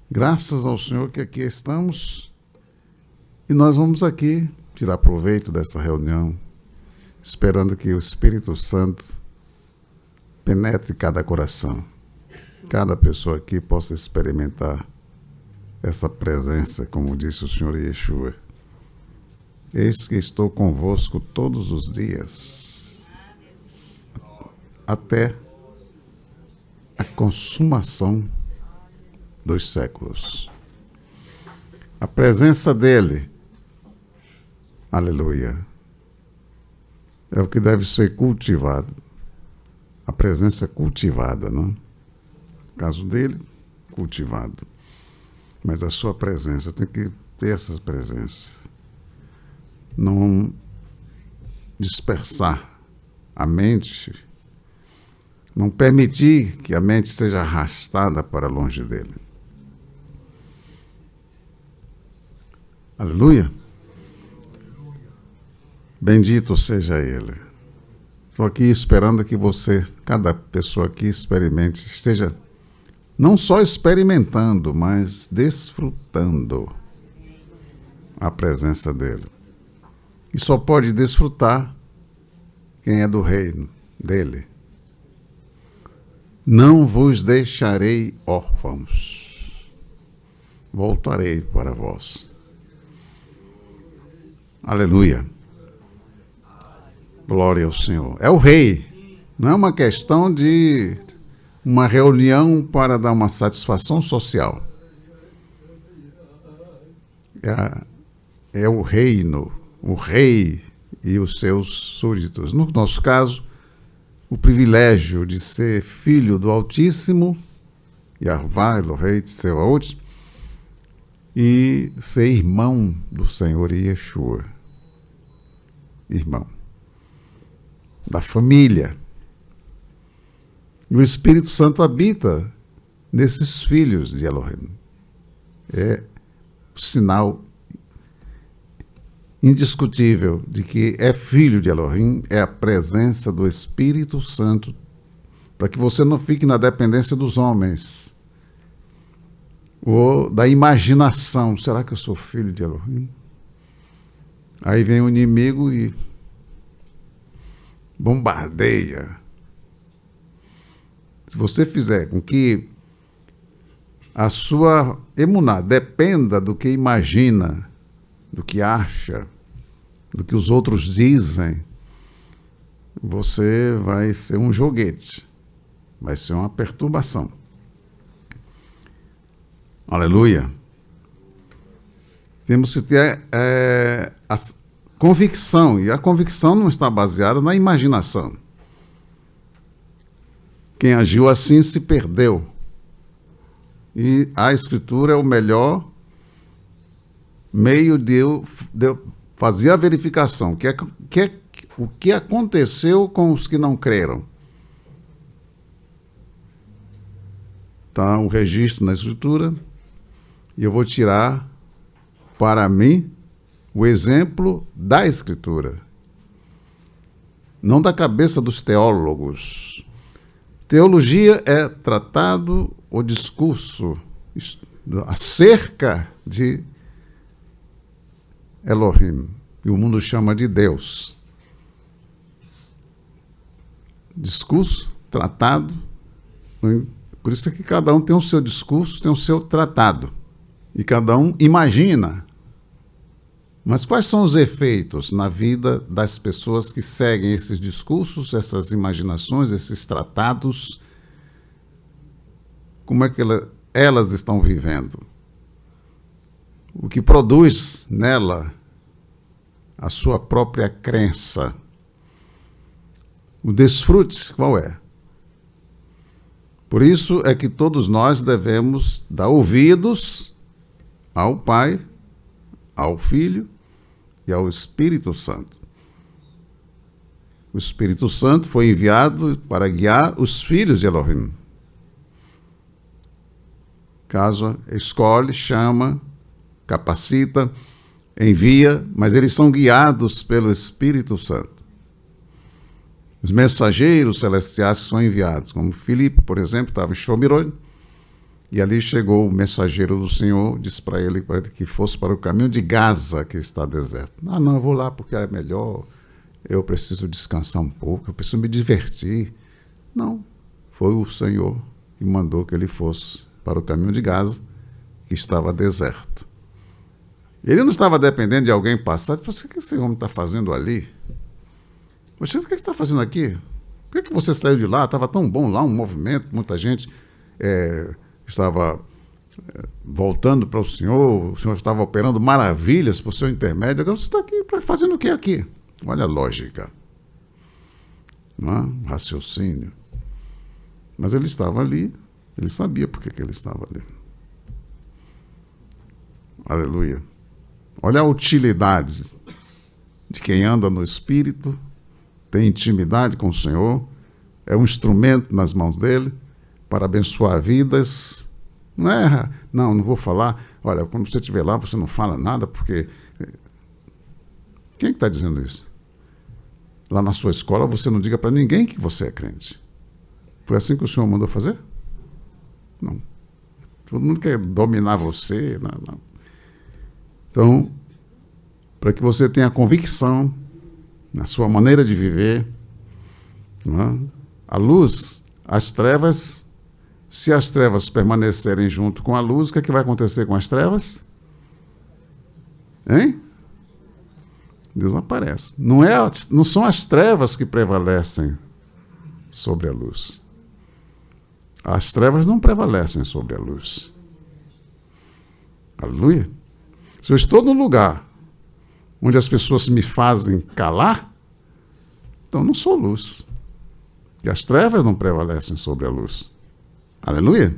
Graças ao Senhor que aqui estamos e nós vamos aqui tirar proveito dessa reunião, esperando que o Espírito Santo penetre cada coração, cada pessoa aqui possa experimentar essa presença, como disse o Senhor Yeshua. Eis que estou convosco todos os dias, até a consumação dos séculos. A presença dele, aleluia, é o que deve ser cultivado. A presença cultivada, não? No caso dele, cultivado. Mas a sua presença, tem que ter essa presença. Não dispersar a mente, não permitir que a mente seja arrastada para longe dele. Aleluia. Bendito seja ele. Estou aqui esperando que você, cada pessoa aqui experimente, esteja não só experimentando, mas desfrutando a presença dele. E só pode desfrutar quem é do reino dele. Não vos deixarei órfãos, voltarei para vós. Aleluia. Glória ao Senhor. É o rei. Não é uma questão de uma reunião para dar uma satisfação social. É o reino, o rei e os seus súditos. No nosso caso, o privilégio de ser filho do Altíssimo, Yahvah, Elohei, Tsebaot, e ser irmão do Senhor Yeshua. Irmão da família. E o Espírito Santo habita nesses filhos de Elohim. É o sinal indiscutível de que é filho de Elohim, é a presença do Espírito Santo, para que você não fique na dependência dos homens, ou da imaginação. Será que eu sou filho de Elohim? Aí vem o inimigo e bombardeia. Se você fizer com que a sua emuná dependa do que imagina, do que acha, do que os outros dizem, você vai ser um joguete, vai ser uma perturbação. Aleluia. Temos que ter a convicção, e a convicção não está baseada na imaginação. Quem agiu assim se perdeu. E a Escritura é o melhor meio de eu fazer a verificação. O que aconteceu com os que não creram? Está um registro na Escritura, e eu vou tirar para mim o exemplo da Escritura, não da cabeça dos teólogos. Teologia é tratado ou discurso acerca de Elohim, e o mundo chama de Deus. Discurso, tratado, por isso é que cada um tem o seu discurso, tem o seu tratado, e cada um imagina. Mas quais são os efeitos na vida das pessoas que seguem esses discursos, essas imaginações, esses tratados? Como é que elas estão vivendo? O que produz nela a sua própria crença? O desfrute, qual é? Por isso é que todos nós devemos dar ouvidos ao Pai, ao Filho e ao Espírito Santo. O Espírito Santo foi enviado para guiar os filhos de Elohim. Caso escolhe, chama, capacita, envia, mas eles são guiados pelo Espírito Santo. Os mensageiros celestiais que são enviados, como Filipe, por exemplo, estava em Shomiroi, E ali chegou o mensageiro do Senhor, disse para ele que fosse para o caminho de Gaza, que está deserto. Ah, não, eu vou lá porque é melhor, eu preciso descansar um pouco, eu preciso me divertir. Não, foi o Senhor que mandou que ele fosse para o caminho de Gaza, que estava deserto. Ele não estava dependendo de alguém passar. Disse, o que esse homem está fazendo ali? Você, o que você está fazendo aqui? Por que você saiu de lá? Estava tão bom lá, um movimento, muita gente estava voltando para o senhor estava operando maravilhas por seu intermédio. Agora você está aqui fazendo o que aqui? Olha a lógica, não é? Raciocínio. Mas ele estava ali, ele sabia por que ele estava ali. Aleluia. Olha a utilidade de quem anda no Espírito, tem intimidade com o Senhor, é um instrumento nas mãos dele para abençoar vidas. Não vou falar. Olha, quando você estiver lá, você não fala nada, porque... Quem é que está dizendo isso? Lá na sua escola, você não diga para ninguém que você é crente. Foi assim que o Senhor mandou fazer? Não. Todo mundo quer dominar você. Não. Então, para que você tenha convicção na sua maneira de viver, não é? A luz, as trevas, se as trevas permanecerem junto com a luz, o que é que vai acontecer com as trevas? Hein? Desaparece. Não são as trevas que prevalecem sobre a luz. As trevas não prevalecem sobre a luz. Aleluia. Se eu estou num lugar onde as pessoas me fazem calar, então não sou luz. E as trevas não prevalecem sobre a luz. Aleluia.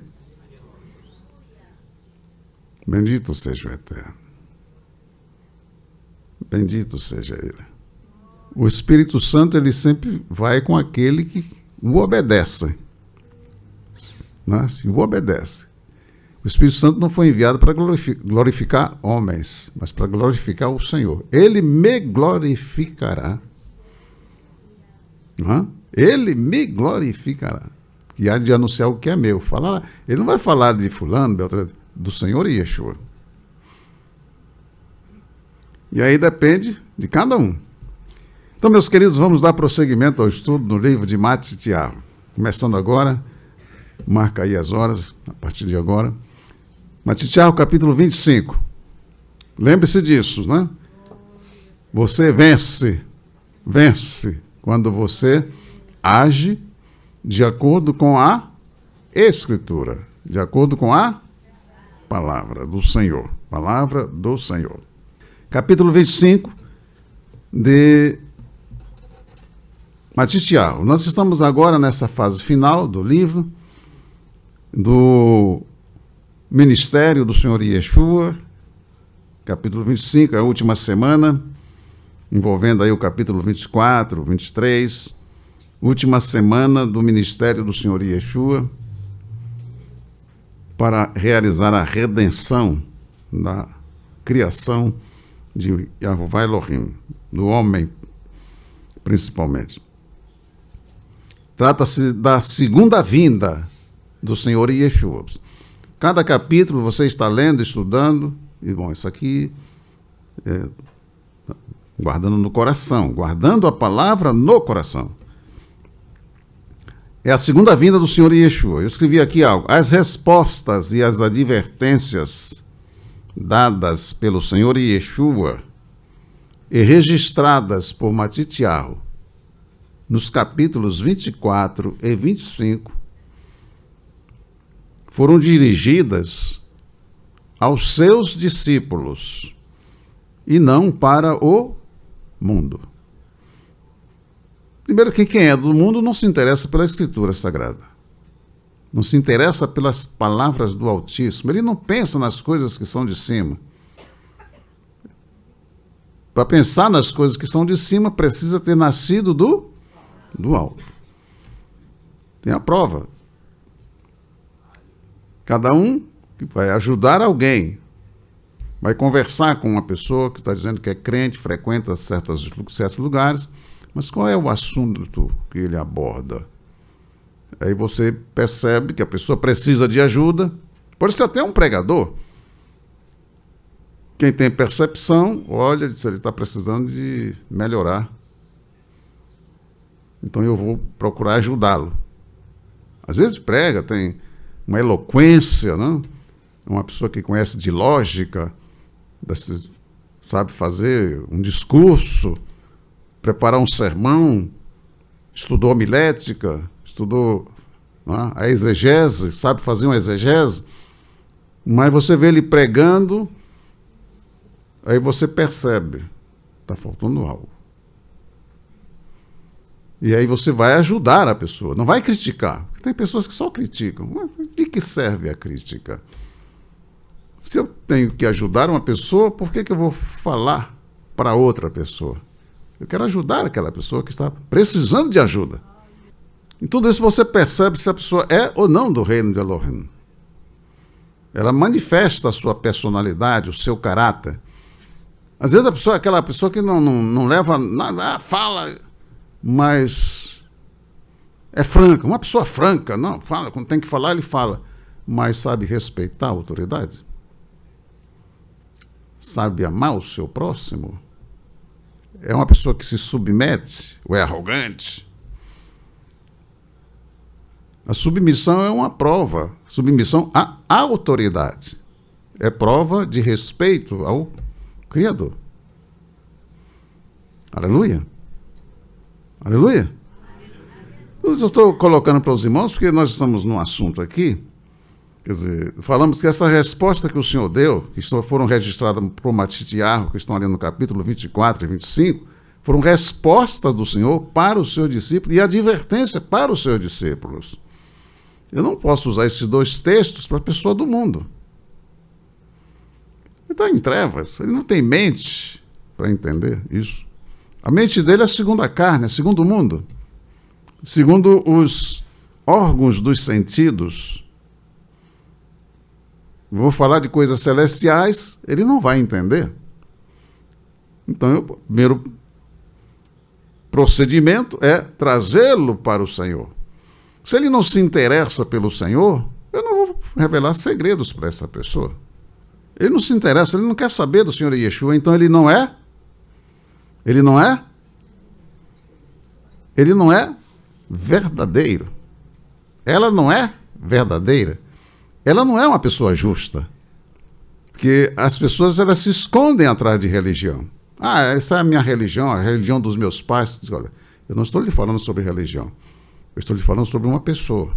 Bendito seja o Eterno. Bendito seja Ele. O Espírito Santo, ele sempre vai com aquele que o obedece. Né? Se o obedece. O Espírito Santo não foi enviado para glorificar homens, mas para glorificar o Senhor. Ele me glorificará. Ele me glorificará. E há de anunciar o que é meu. Ele não vai falar de fulano, Beltrano, do Senhor e Yeshua. E aí depende de cada um. Então, meus queridos, vamos dar prosseguimento ao estudo no livro de Matitiahu. Começando agora, marca aí as horas, a partir de agora. Matitiahu, capítulo 25. Lembre-se disso, né? Você vence quando você age de acordo com a Escritura, de acordo com a palavra do Senhor. Palavra do Senhor. Capítulo 25 de Matitiahu. Nós estamos agora nessa fase final do livro, do ministério do Senhor Yeshua, capítulo 25, a última semana, envolvendo aí o capítulo 24, 23, última semana do ministério do Senhor Yeshua, para realizar a redenção da criação de Yahová Elohim, do homem principalmente. Trata-se da segunda vinda do Senhor Yeshua. Cada capítulo você está lendo, estudando, e bom, isso aqui guardando no coração, guardando a palavra no coração. É a segunda vinda do Senhor Yeshua. Eu escrevi aqui algo. As respostas e as advertências dadas pelo Senhor Yeshua e registradas por Matitiahu nos capítulos 24 e 25 foram dirigidas aos seus discípulos e não para o mundo. Primeiro, que quem é do mundo não se interessa pela Escritura Sagrada. Não se interessa pelas palavras do Altíssimo. Ele não pensa nas coisas que são de cima. Para pensar nas coisas que são de cima, precisa ter nascido do alto. Tem a prova. Cada um que vai ajudar alguém, vai conversar com uma pessoa que está dizendo que é crente, frequenta certos lugares, mas qual é o assunto que ele aborda? Aí você percebe que a pessoa precisa de ajuda, Pode ser até um pregador. Quem tem percepção, olha, se ele está precisando de melhorar. Então eu vou procurar ajudá-lo. Às vezes prega, tem uma eloquência, né? Uma pessoa que conhece de lógica, sabe fazer um discurso, preparar um sermão, estudou homilética, estudou, né, a exegese, sabe fazer uma exegese, mas você vê ele pregando, aí você percebe, está faltando algo. E aí você vai ajudar a pessoa, não vai criticar. Tem pessoas que só criticam. Mas de que serve a crítica? Se eu tenho que ajudar uma pessoa, por que eu vou falar para outra pessoa? Eu quero ajudar aquela pessoa que está precisando de ajuda. Em tudo isso você percebe se a pessoa é ou não do reino de Elohim. Ela manifesta a sua personalidade, o seu caráter. Às vezes a pessoa é aquela pessoa que não leva nada, fala, mas é franca. Uma pessoa franca, não, fala, quando tem que falar, ele fala. Mas sabe respeitar a autoridade? Sabe amar o seu próximo? É uma pessoa que se submete ou é arrogante? A submissão é uma prova. Submissão à autoridade. É prova de respeito ao Criador. Aleluia. Aleluia. Eu estou colocando para os irmãos, porque nós estamos num assunto aqui. Quer dizer, falamos que essa resposta que o Senhor deu, que foram registradas por Matite e Arro, que estão ali no capítulo 24 e 25, foram respostas do Senhor para o seu discípulo e advertência para os seus discípulos. Eu não posso usar esses dois textos para a pessoa do mundo. Ele está em trevas, ele não tem mente para entender isso. A mente dele é segundo a carne, é segundo o mundo. Segundo os órgãos dos sentidos. Vou falar de coisas celestiais, ele não vai entender. Então, o primeiro procedimento é trazê-lo para o Senhor. Se ele não se interessa pelo Senhor, eu não vou revelar segredos para essa pessoa. Ele não se interessa, ele não quer saber do Senhor Yeshua, então ele não é verdadeiro. Ela não é verdadeira. Ela não é uma pessoa justa. Porque as pessoas, elas se escondem atrás de religião. Ah, essa é a minha religião, a religião dos meus pais. Olha, eu não estou lhe falando sobre religião. Eu estou lhe falando sobre uma pessoa.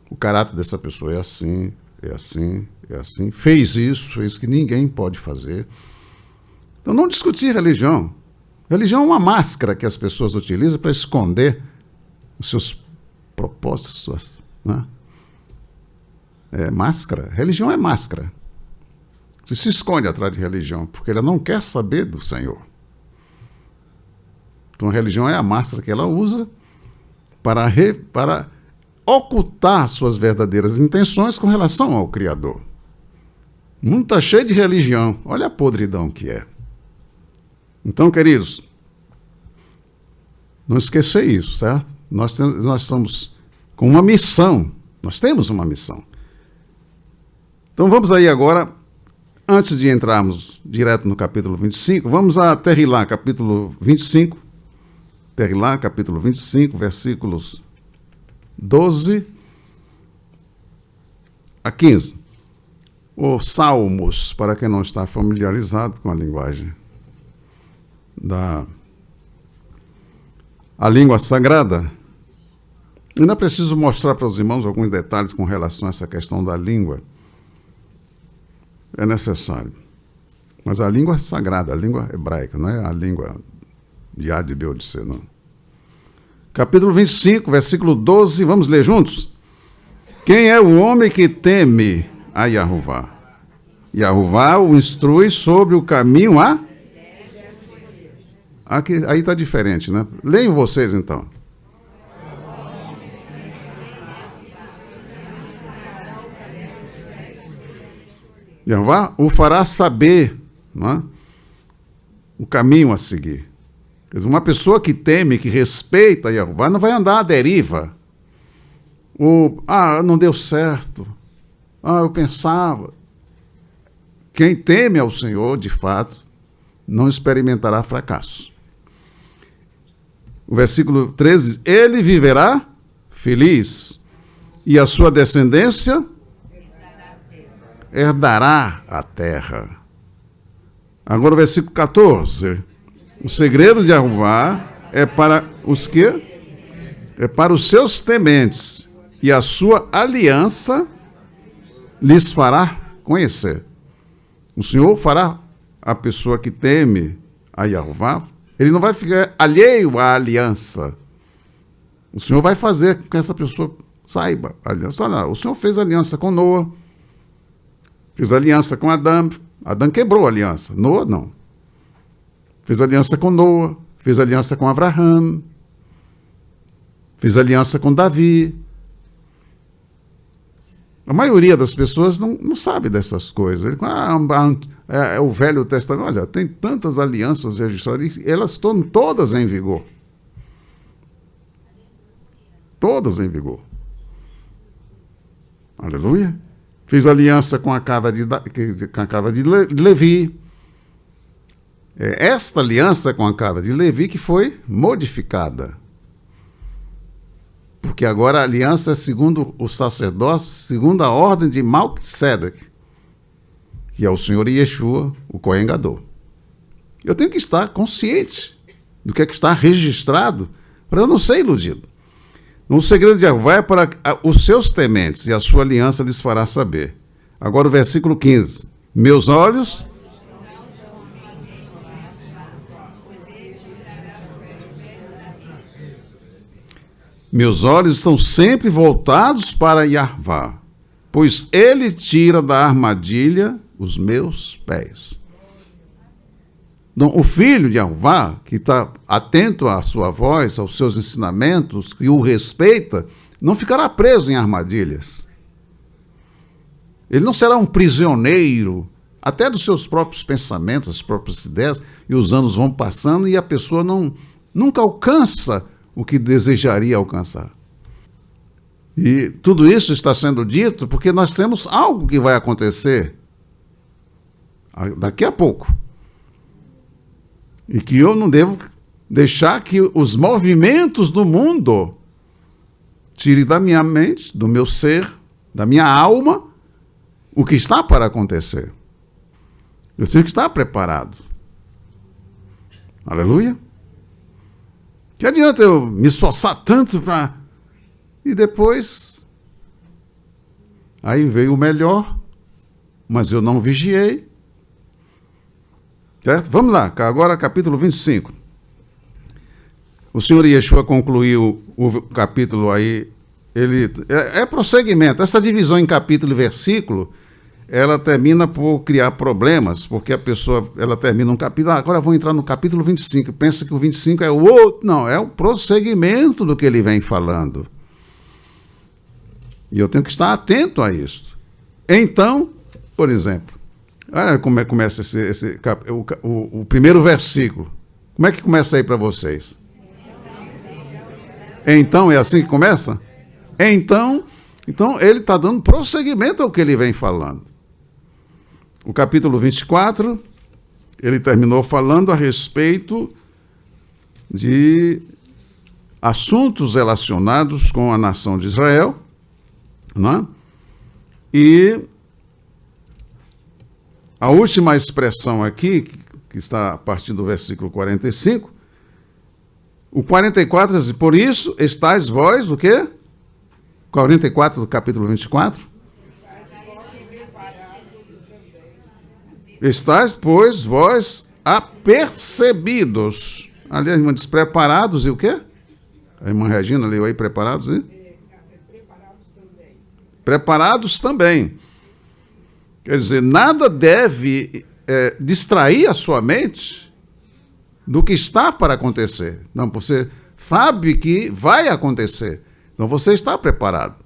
O caráter dessa pessoa é assim, é assim, é assim. Fez isso que ninguém pode fazer. Então, não discutir religião. Religião é uma máscara que as pessoas utilizam para esconder os seus propósitos, suas, né? É máscara. Religião é máscara. Você se esconde atrás de religião, porque ela não quer saber do Senhor. Então, a religião é a máscara que ela usa para ocultar suas verdadeiras intenções com relação ao Criador. O mundo está cheio de religião. Olha a podridão que é. Então, queridos, não esquecer isso, certo? Nós estamos com uma missão. Nós temos uma missão. Então, vamos aí agora, antes de entrarmos direto no capítulo 25, vamos a Terrilá, capítulo 25. Terrilá, capítulo 25, versículos 12 a 15. Ou Salmos, para quem não está familiarizado com a linguagem a língua sagrada. Ainda preciso mostrar para os irmãos alguns detalhes com relação a essa questão da língua. É necessário. Mas a língua sagrada, a língua hebraica, não é a língua de A, de B ou de C, não. Capítulo 25, versículo 12, vamos ler juntos? Quem é o homem que teme a Yahová? Yahová o instrui sobre o caminho a... Aqui, aí está diferente, né? Leiam vocês, então. Yahová o fará saber, não é? O caminho a seguir. Quer dizer, uma pessoa que teme, que respeita Yahová, não vai andar à deriva. Não deu certo. eu pensava. Quem teme ao Senhor, de fato, não experimentará fracasso. O versículo 13, ele viverá feliz, e a sua descendência herdará a terra. Agora o versículo 14, o segredo de Jeová é para os quê? É para os seus tementes, e a sua aliança lhes fará conhecer. O Senhor fará a pessoa que teme a Jeová, ele não vai ficar alheio à aliança. O Senhor vai fazer com que essa pessoa saiba a aliança. Não, o Senhor fez aliança com Noa, fez aliança com Adão. Adão quebrou a aliança, Noa não. Fez aliança com Noa, fez aliança com Abraão, fez aliança com Davi. A maioria das pessoas não sabe dessas coisas. É o Velho Testamento. Olha, tem tantas alianças registradas, elas estão todas em vigor. Todas em vigor. Aleluia. Fiz aliança com a casa de Levi. Esta aliança com a casa de Levi que foi modificada. Porque agora a aliança é segundo o sacerdócio, segundo a ordem de Melquisedeque, que é o Senhor Yeshua, o Cohen Gadol. Eu tenho que estar consciente do que está registrado para eu não ser iludido. O segredo de Jeová é para os seus tementes, e a sua aliança lhes fará saber. Agora o versículo 15. Meus olhos estão sempre voltados para Jeová, pois ele tira da armadilha os meus pés. Então, o filho de Jeová, que está atento à sua voz, aos seus ensinamentos, que o respeita, não ficará preso em armadilhas. Ele não será um prisioneiro, até dos seus próprios pensamentos, as próprias ideias, e os anos vão passando e a pessoa nunca alcança o que desejaria alcançar. E tudo isso está sendo dito porque nós temos algo que vai acontecer daqui a pouco. E que eu não devo deixar que os movimentos do mundo tirem da minha mente, do meu ser, da minha alma, o que está para acontecer. Eu tenho que estar preparado. Aleluia. Que adianta eu me esforçar tanto para... E depois... Aí veio o melhor, mas eu não vigiei. Certo? Vamos lá, agora capítulo 25. O Senhor Yeshua concluiu o capítulo aí, ele é prosseguimento. Essa divisão em capítulo e versículo, ela termina por criar problemas, porque a pessoa, ela termina um capítulo, agora eu vou entrar no capítulo 25, pensa que o 25 é o outro, não, é o prosseguimento do que ele vem falando. E eu tenho que estar atento a isso. Então, por exemplo, olha como é que começa o primeiro versículo. Como é que começa aí para vocês? Então, é assim que começa? Então ele está dando prosseguimento ao que ele vem falando. O capítulo 24, ele terminou falando a respeito de assuntos relacionados com a nação de Israel, né? E a última expressão aqui, que está a partir do versículo 45, o 44 diz, por isso estáis vós, o quê? 44 do capítulo 24. Estáis, pois, vós apercebidos. Ali a irmã diz preparados e o quê? A irmã Regina leu aí preparados e? Preparados também. Preparados também. Quer dizer, nada deve distrair a sua mente do que está para acontecer. Não, você sabe que vai acontecer. Então você está preparado.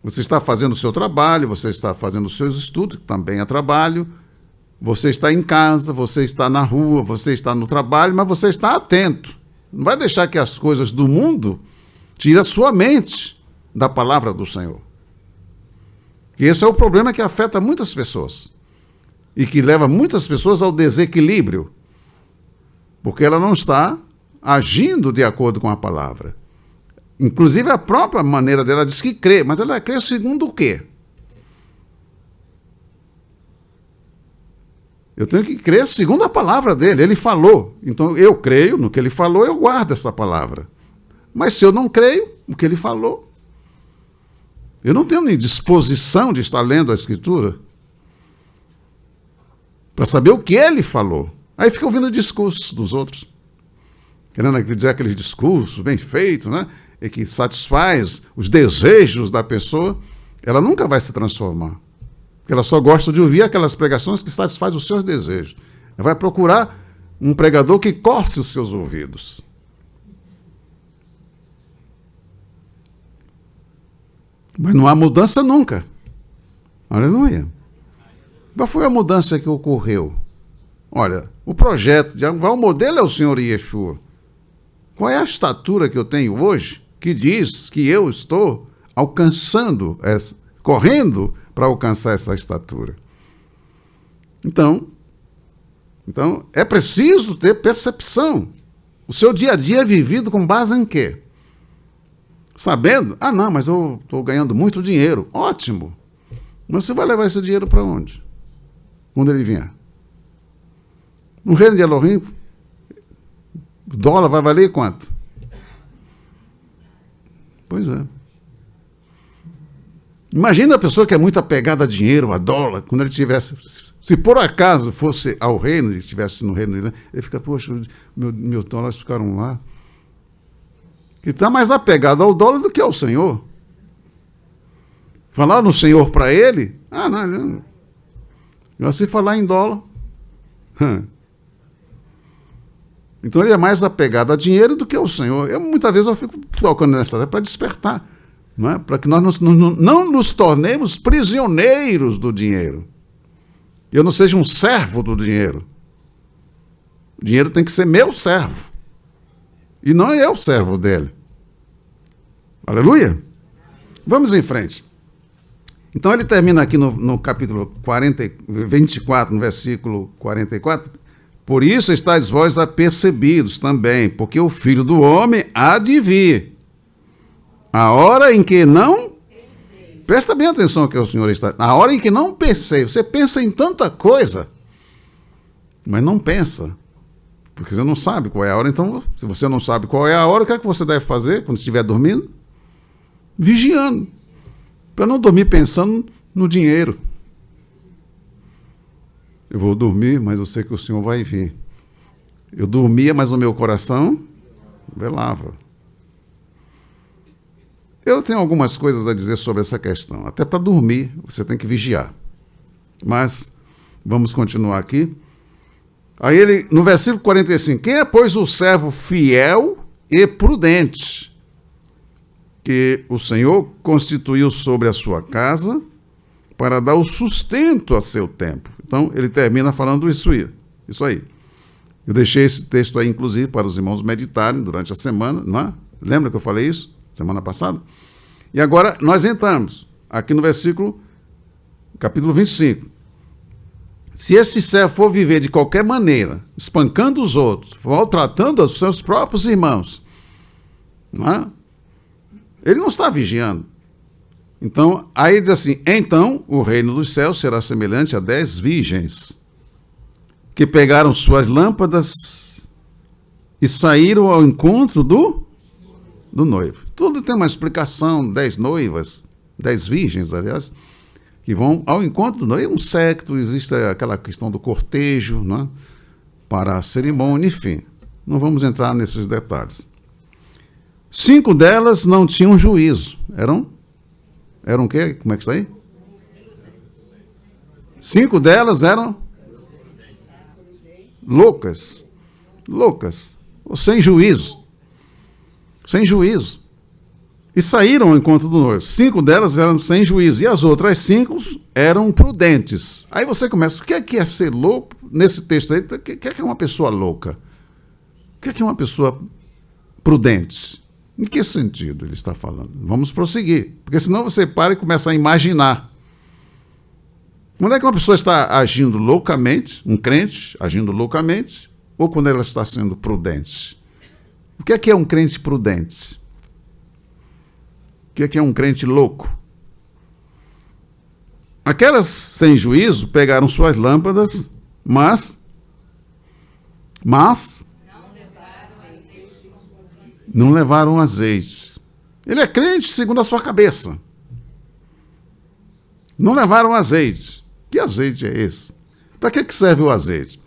Você está fazendo o seu trabalho, você está fazendo os seus estudos, que também é trabalho. Você está em casa, você está na rua, você está no trabalho, mas você está atento. Não vai deixar que as coisas do mundo tirem a sua mente da palavra do Senhor. Que esse é o problema que afeta muitas pessoas e que leva muitas pessoas ao desequilíbrio, porque ela não está agindo de acordo com a palavra. Inclusive a própria maneira dela diz que crê, mas ela crê segundo o quê? Eu tenho que crer segundo a palavra dele. Ele falou. Então eu creio no que ele falou, eu guardo essa palavra. Mas se eu não creio no que ele falou, eu não tenho nem disposição de estar lendo a Escritura para saber o que ele falou. Aí fica ouvindo o discurso dos outros, querendo dizer aqueles discursos bem feitos, né? E que satisfaz os desejos da pessoa. Ela nunca vai se transformar. Ela só gosta de ouvir aquelas pregações que satisfazem os seus desejos. Ela vai procurar um pregador que corte os seus ouvidos. Mas não há mudança nunca. Aleluia. Qual foi a mudança que ocorreu? Olha, o projeto, o modelo é o Senhor Yeshua. Qual é a estatura que eu tenho hoje que diz que eu estou alcançando, correndo para alcançar essa estatura? Então, é preciso ter percepção. O seu dia a dia é vivido com base em quê? Sabendo, não, mas eu estou ganhando muito dinheiro. Ótimo. Mas você vai levar esse dinheiro para onde? Quando ele vier? No reino de Elohim, o dólar vai valer quanto? Pois é. Imagina a pessoa que é muito apegada a dinheiro, a dólar, quando ele tivesse, se por acaso fosse ao reino, ele estivesse no reino, ele fica, poxa, meus dólares ficaram lá. Que está mais apegado ao dólar do que ao Senhor. Falar no Senhor para ele, não. Eu sei falar em dólar. Então ele é mais apegado a dinheiro do que ao Senhor. Muitas vezes eu fico tocando nessa para despertar, não é? Para que nós não nos tornemos prisioneiros do dinheiro. Eu não seja um servo do dinheiro. O dinheiro tem que ser meu servo. E não eu servo dele. Aleluia? Vamos em frente. Então ele termina aqui no capítulo 24, no versículo 44. Por isso estáis vós apercebidos também, porque o Filho do Homem há de vir. A hora em que não... Presta bem atenção que o Senhor está... A hora em que não pensei. Você pensa em tanta coisa, mas não pensa. Porque você não sabe qual é a hora. Então, se você não sabe qual é a hora, o que é que você deve fazer quando estiver dormindo? Vigiando. Para não dormir pensando no dinheiro. Eu vou dormir, mas eu sei que o Senhor vai vir. Eu dormia, mas o meu coração velava. Eu tenho algumas coisas a dizer sobre essa questão. Até para dormir, você tem que vigiar. Mas, vamos continuar aqui. Aí ele, no versículo 45, quem é, pois, o servo fiel e prudente, que o Senhor constituiu sobre a sua casa para dar o sustento a seu tempo. Então, ele termina falando isso aí. Eu deixei esse texto aí, inclusive, para os irmãos meditarem durante a semana, não é? Lembra que eu falei isso semana passada? E agora nós entramos aqui no capítulo 25. Se esse servo for viver de qualquer maneira, espancando os outros, maltratando os seus próprios irmãos, não é? Ele não está vigiando. Então, aí ele diz assim, então o reino dos céus será semelhante a 10 virgens que pegaram suas lâmpadas e saíram ao encontro do noivo. Tudo tem uma explicação, 10 noivas, 10 virgens, aliás, que vão ao encontro do noivo. É um secto, existe aquela questão do cortejo, né, para a cerimônia, enfim. Não vamos entrar nesses detalhes. 5 delas não tinham juízo. Eram o quê? Como é que está aí? 5 delas eram loucas, ou sem juízo. Sem juízo. E saíram ao encontro do noivo. 5 delas eram sem juízo, e as outras 5 eram prudentes. Aí você começa, o que é ser louco? Nesse texto aí, o que é uma pessoa louca? O que é uma pessoa prudente? Em que sentido ele está falando? Vamos prosseguir, porque senão você para e começa a imaginar. Quando é que uma pessoa está agindo loucamente, um crente agindo loucamente, ou quando ela está sendo prudente? O que é um crente prudente? O que é um crente louco? Aquelas sem juízo pegaram suas lâmpadas, mas não levaram azeite. Ele é crente segundo a sua cabeça. Não levaram azeite. Que azeite é esse? Para que serve o azeite?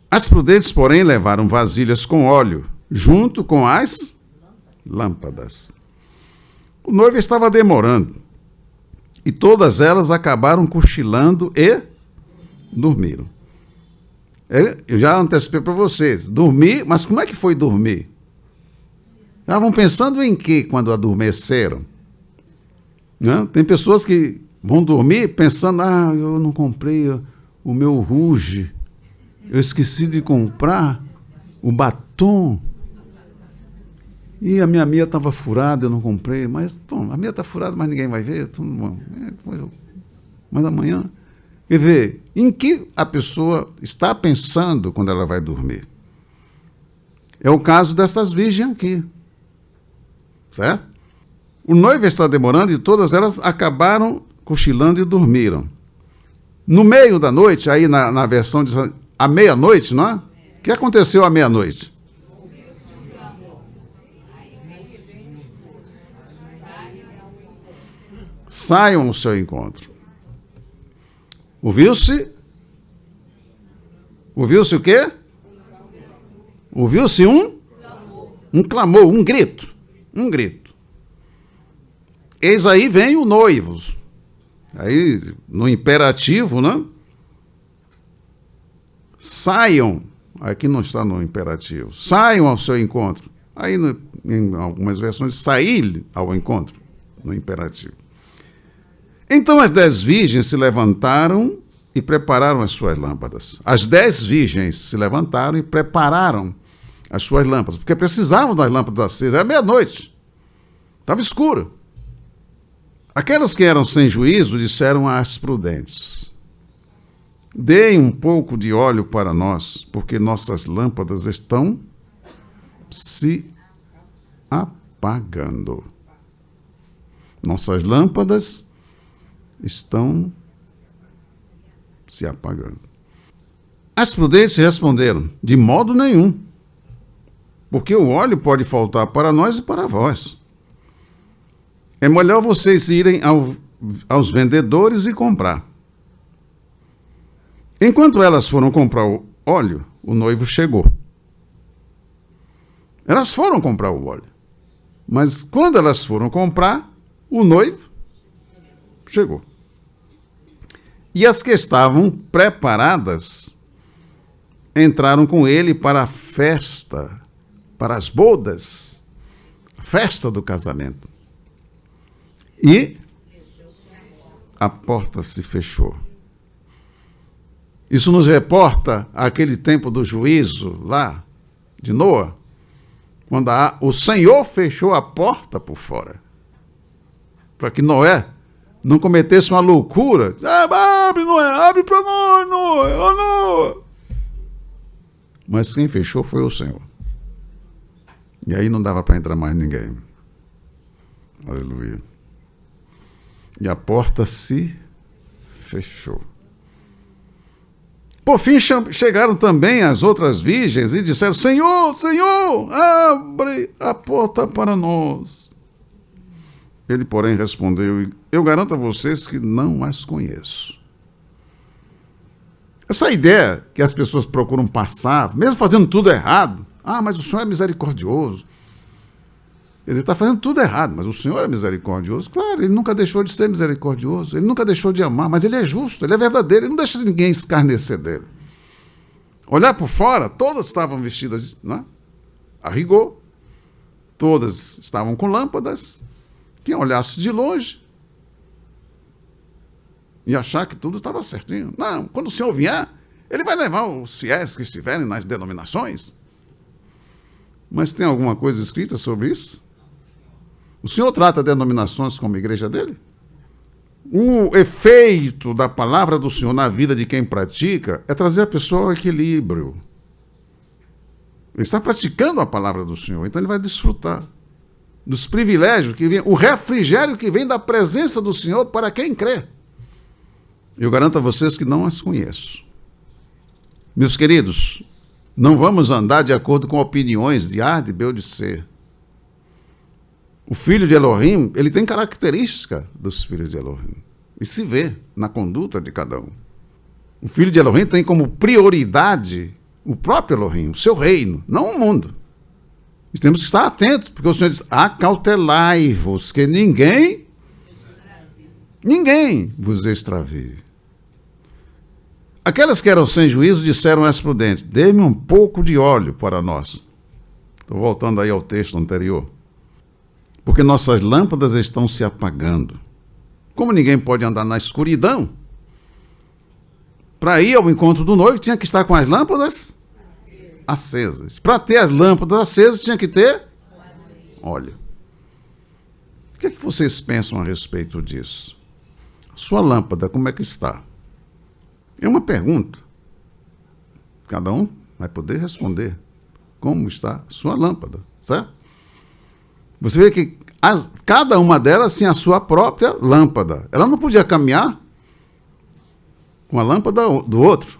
As prudentes, porém, levaram vasilhas com óleo, junto com as lâmpadas. O noivo estava demorando, e todas elas acabaram cochilando e dormiram. Eu já antecipei para vocês, dormir, mas como é que foi dormir? Estavam pensando em quê quando adormeceram? Não? Tem pessoas que vão dormir pensando, eu não comprei o meu rouge, eu esqueci de comprar o batom, e a minha meia estava furada, eu não comprei, mas bom, a meia está furada, mas ninguém vai ver, mas amanhã... Quer ver, em que a pessoa está pensando quando ela vai dormir? É o caso dessas virgens aqui, certo? O noivo está demorando e todas elas acabaram cochilando e dormiram. No meio da noite, aí na versão de à meia-noite, não é? O que aconteceu à meia-noite? Saiam ao seu encontro. Ouviu-se o quê? Ouviu-se um clamor, um grito. Eis aí vem o noivo. Aí, no imperativo, né? Saiam, aqui não está no imperativo, saiam ao seu encontro. Aí, em algumas versões, sair ao encontro, no imperativo. Então as 10 virgens se levantaram e prepararam as suas lâmpadas. As 10 virgens se levantaram e prepararam as suas lâmpadas, porque precisavam das lâmpadas acesas. Era meia-noite, estava escuro. Aquelas que eram sem juízo disseram às prudentes: deem um pouco de óleo para nós, porque nossas lâmpadas estão se apagando. Nossas lâmpadas estão se apagando. As prudentes responderam: de modo nenhum, porque o óleo pode faltar para nós e para vós. É melhor vocês irem aos vendedores e comprar. Enquanto elas foram comprar o óleo, o noivo chegou. Elas foram comprar o óleo, mas quando elas foram comprar, o noivo chegou. E as que estavam preparadas entraram com ele para a festa, para as bodas, a festa do casamento. E a porta se fechou. Isso nos reporta aquele tempo do juízo lá de Noé, quando o Senhor fechou a porta por fora, para que Noé não cometesse uma loucura. Abre, Noé, abre para nós, Noé, Noé. Mas quem fechou foi o Senhor. E aí não dava para entrar mais ninguém. Aleluia. E a porta se fechou. Por fim, chegaram também as outras virgens e disseram: Senhor, Senhor, abre a porta para nós. Ele, porém, respondeu: eu garanto a vocês que não as conheço. Essa ideia que as pessoas procuram passar, mesmo fazendo tudo errado, mas o Senhor é misericordioso. Ele está fazendo tudo errado, mas o Senhor é misericordioso. Claro, ele nunca deixou de ser misericordioso, ele nunca deixou de amar, mas ele é justo, ele é verdadeiro, ele não deixa ninguém escarnecer dele. Olhar por fora, todas estavam vestidas, né, a rigor, todas estavam com lâmpadas. Quem olhasse de longe e achar que tudo estava certinho. Não, quando o Senhor vier, ele vai levar os fiéis que estiverem nas denominações. Mas tem alguma coisa escrita sobre isso? O Senhor trata denominações como igreja dele? O efeito da palavra do Senhor na vida de quem pratica é trazer a pessoa ao equilíbrio. Ele está praticando a palavra do Senhor, então ele vai desfrutar dos privilégios que vem, o refrigério que vem da presença do Senhor para quem crê. Eu garanto a vocês que não as conheço. Meus queridos, não vamos andar de acordo com opiniões de A, de B ou de C. O filho de Elohim, ele tem característica dos filhos de Elohim. E se vê na conduta de cada um. O filho de Elohim tem como prioridade o próprio Elohim, o seu reino, não o mundo. E temos que estar atentos, porque o Senhor diz, acautelai-vos, que ninguém vos extravie. Aquelas que eram sem juízo disseram às prudentes, dê-me um pouco de óleo para nós. Estou voltando aí ao texto anterior. Porque nossas lâmpadas estão se apagando. Como ninguém pode andar na escuridão, para ir ao encontro do noivo tinha que estar com as lâmpadas acesas. Para ter as lâmpadas acesas tinha que ter óleo. O que é que vocês pensam a respeito disso? Sua lâmpada, como é que está? É uma pergunta. Cada um vai poder responder. Como está sua lâmpada, certo? Você vê que cada uma delas tinha a sua própria lâmpada. Ela não podia caminhar com a lâmpada do outro,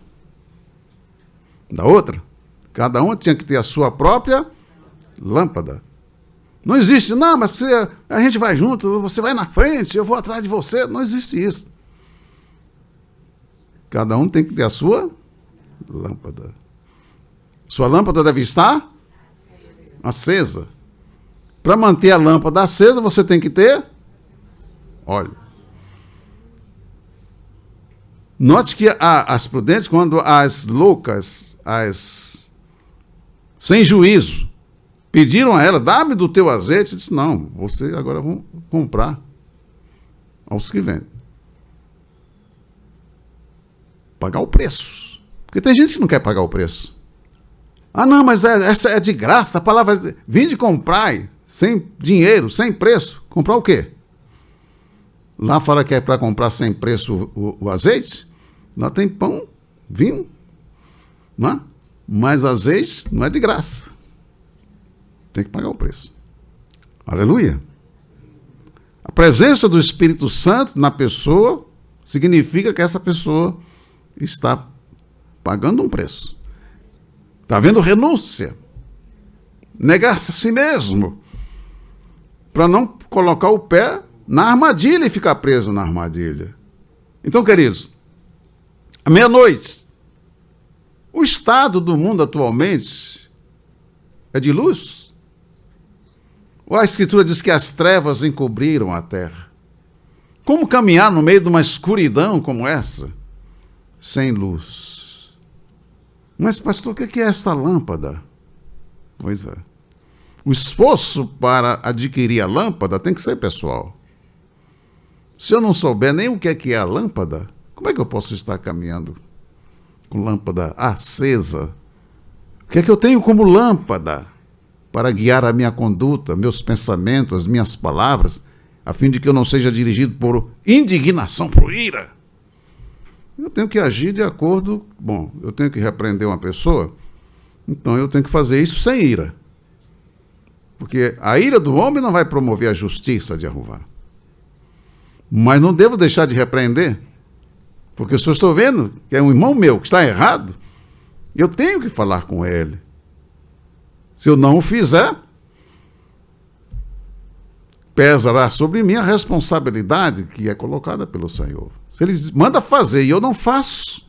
da outra. Cada uma tinha que ter a sua própria lâmpada. Não existe, não, mas a gente vai junto, você vai na frente, eu vou atrás de você. Não existe isso. Cada um tem que ter a sua lâmpada. Sua lâmpada deve estar acesa. Para manter a lâmpada acesa, você tem que ter óleo. Note que as prudentes, quando as loucas, as sem juízo, pediram a ela, dá-me do teu azeite, disse, não, você agora vão comprar aos que vendem. Pagar o preço. Porque tem gente que não quer pagar o preço. Ah, não, mas essa é de graça, a palavra é vinde comprai, sem dinheiro, sem preço. Comprar o quê? Lá fala que é para comprar sem preço o azeite. Lá tem pão, vinho, não é? Mas azeite não é de graça. Tem que pagar o preço. Aleluia. A presença do Espírito Santo na pessoa significa que essa pessoa está pagando um preço. Está havendo renúncia. Negar-se a si mesmo. Para não colocar o pé na armadilha e ficar preso na armadilha. Então, queridos, à meia-noite, o estado do mundo atualmente é de luz? Ou a Escritura diz que as trevas encobriram a terra? Como caminhar no meio de uma escuridão como essa, sem luz? Mas, pastor, o que é essa lâmpada? Pois é. O esforço para adquirir a lâmpada tem que ser pessoal. Se eu não souber nem o que é a lâmpada, como é que eu posso estar caminhando com lâmpada acesa? O que é que eu tenho como lâmpada para guiar a minha conduta, meus pensamentos, as minhas palavras, a fim de que eu não seja dirigido por indignação, por ira? Eu tenho que agir de acordo... Bom, eu tenho que repreender uma pessoa, então eu tenho que fazer isso sem ira. Porque a ira do homem não vai promover a justiça de Jeová. Mas não devo deixar de repreender, porque se eu estou vendo que é um irmão meu que está errado, eu tenho que falar com ele. Se eu não o fizer, pesará sobre mim a responsabilidade que é colocada pelo Senhor. Se ele manda fazer e eu não faço,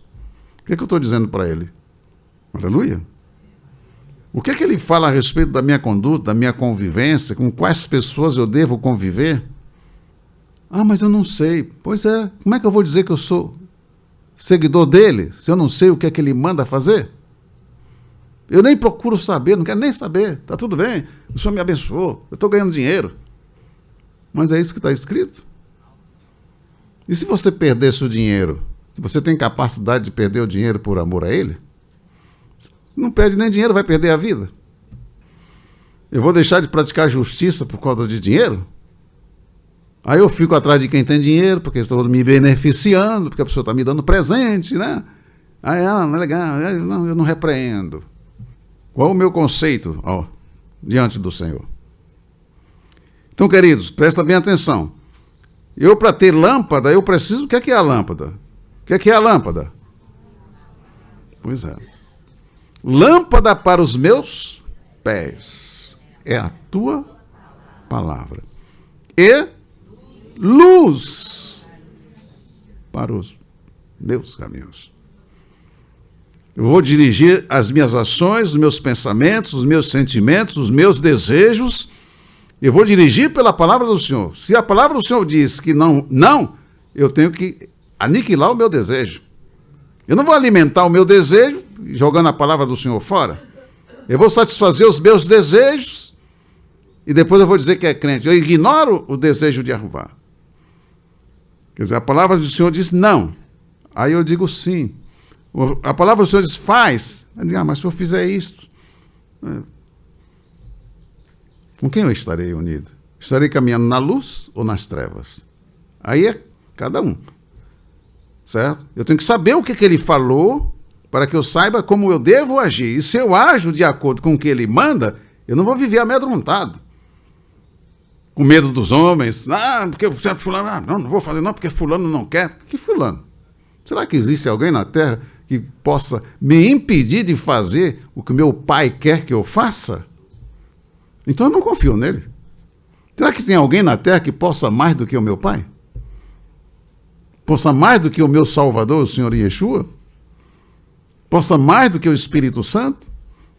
o que é que eu estou dizendo para ele? Aleluia. O que é que ele fala a respeito da minha conduta, da minha convivência, com quais pessoas eu devo conviver? Ah, mas eu não sei. Pois é, como é que eu vou dizer que eu sou seguidor dele, se eu não sei o que é que ele manda fazer? Eu nem procuro saber, não quero nem saber. Está tudo bem, o Senhor me abençoou, eu estou ganhando dinheiro. Mas é isso que está escrito. E se você perdesse o dinheiro? Se você tem capacidade de perder o dinheiro por amor a ele? Não perde nem dinheiro, vai perder a vida. Eu vou deixar de praticar justiça por causa de dinheiro? Aí eu fico atrás de quem tem dinheiro, porque estou me beneficiando, porque a pessoa está me dando presente, né? Aí, não é legal, eu não repreendo. Qual o meu conceito, diante do Senhor? Então, queridos, presta bem atenção. Eu, para ter lâmpada, eu preciso... O que é a lâmpada? O que é a lâmpada? Pois é. Lâmpada para os meus pés é a tua palavra. E luz para os meus caminhos. Eu vou dirigir as minhas ações, os meus pensamentos, os meus sentimentos, os meus desejos. Eu vou dirigir pela palavra do Senhor. Se a palavra do Senhor diz que não, eu tenho que aniquilar o meu desejo. Eu não vou alimentar o meu desejo jogando a palavra do Senhor fora. Eu vou satisfazer os meus desejos e depois eu vou dizer que é crente. Eu ignoro o desejo de Jeová. Quer dizer, a palavra do Senhor diz não. Aí eu digo sim. A palavra do Senhor diz faz. Eu digo, mas se eu fizer isso... Com quem eu estarei unido? Estarei caminhando na luz ou nas trevas? Aí é cada um. Certo? Eu tenho que saber o que ele falou para que eu saiba como eu devo agir. E se eu ajo de acordo com o que ele manda, eu não vou viver amedrontado. Com medo dos homens. Porque fulano... Não vou fazer não, porque fulano não quer. Que fulano? Será que existe alguém na terra que possa me impedir de fazer o que meu pai quer que eu faça? Então eu não confio nele. Será que tem alguém na terra que possa mais do que o meu pai? Possa mais do que o meu Salvador, o Senhor Yeshua? Possa mais do que o Espírito Santo?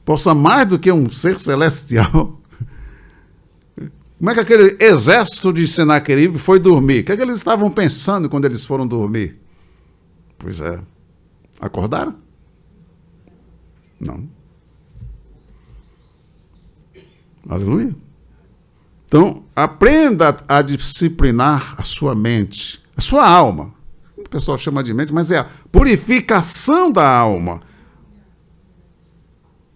Possa mais do que um ser celestial? Como é que aquele exército de Senaqueribe foi dormir? O que é que eles estavam pensando quando eles foram dormir? Pois é. Acordaram? Não. Aleluia. Então, aprenda a disciplinar a sua mente, a sua alma. O pessoal chama de mente, mas é a purificação da alma,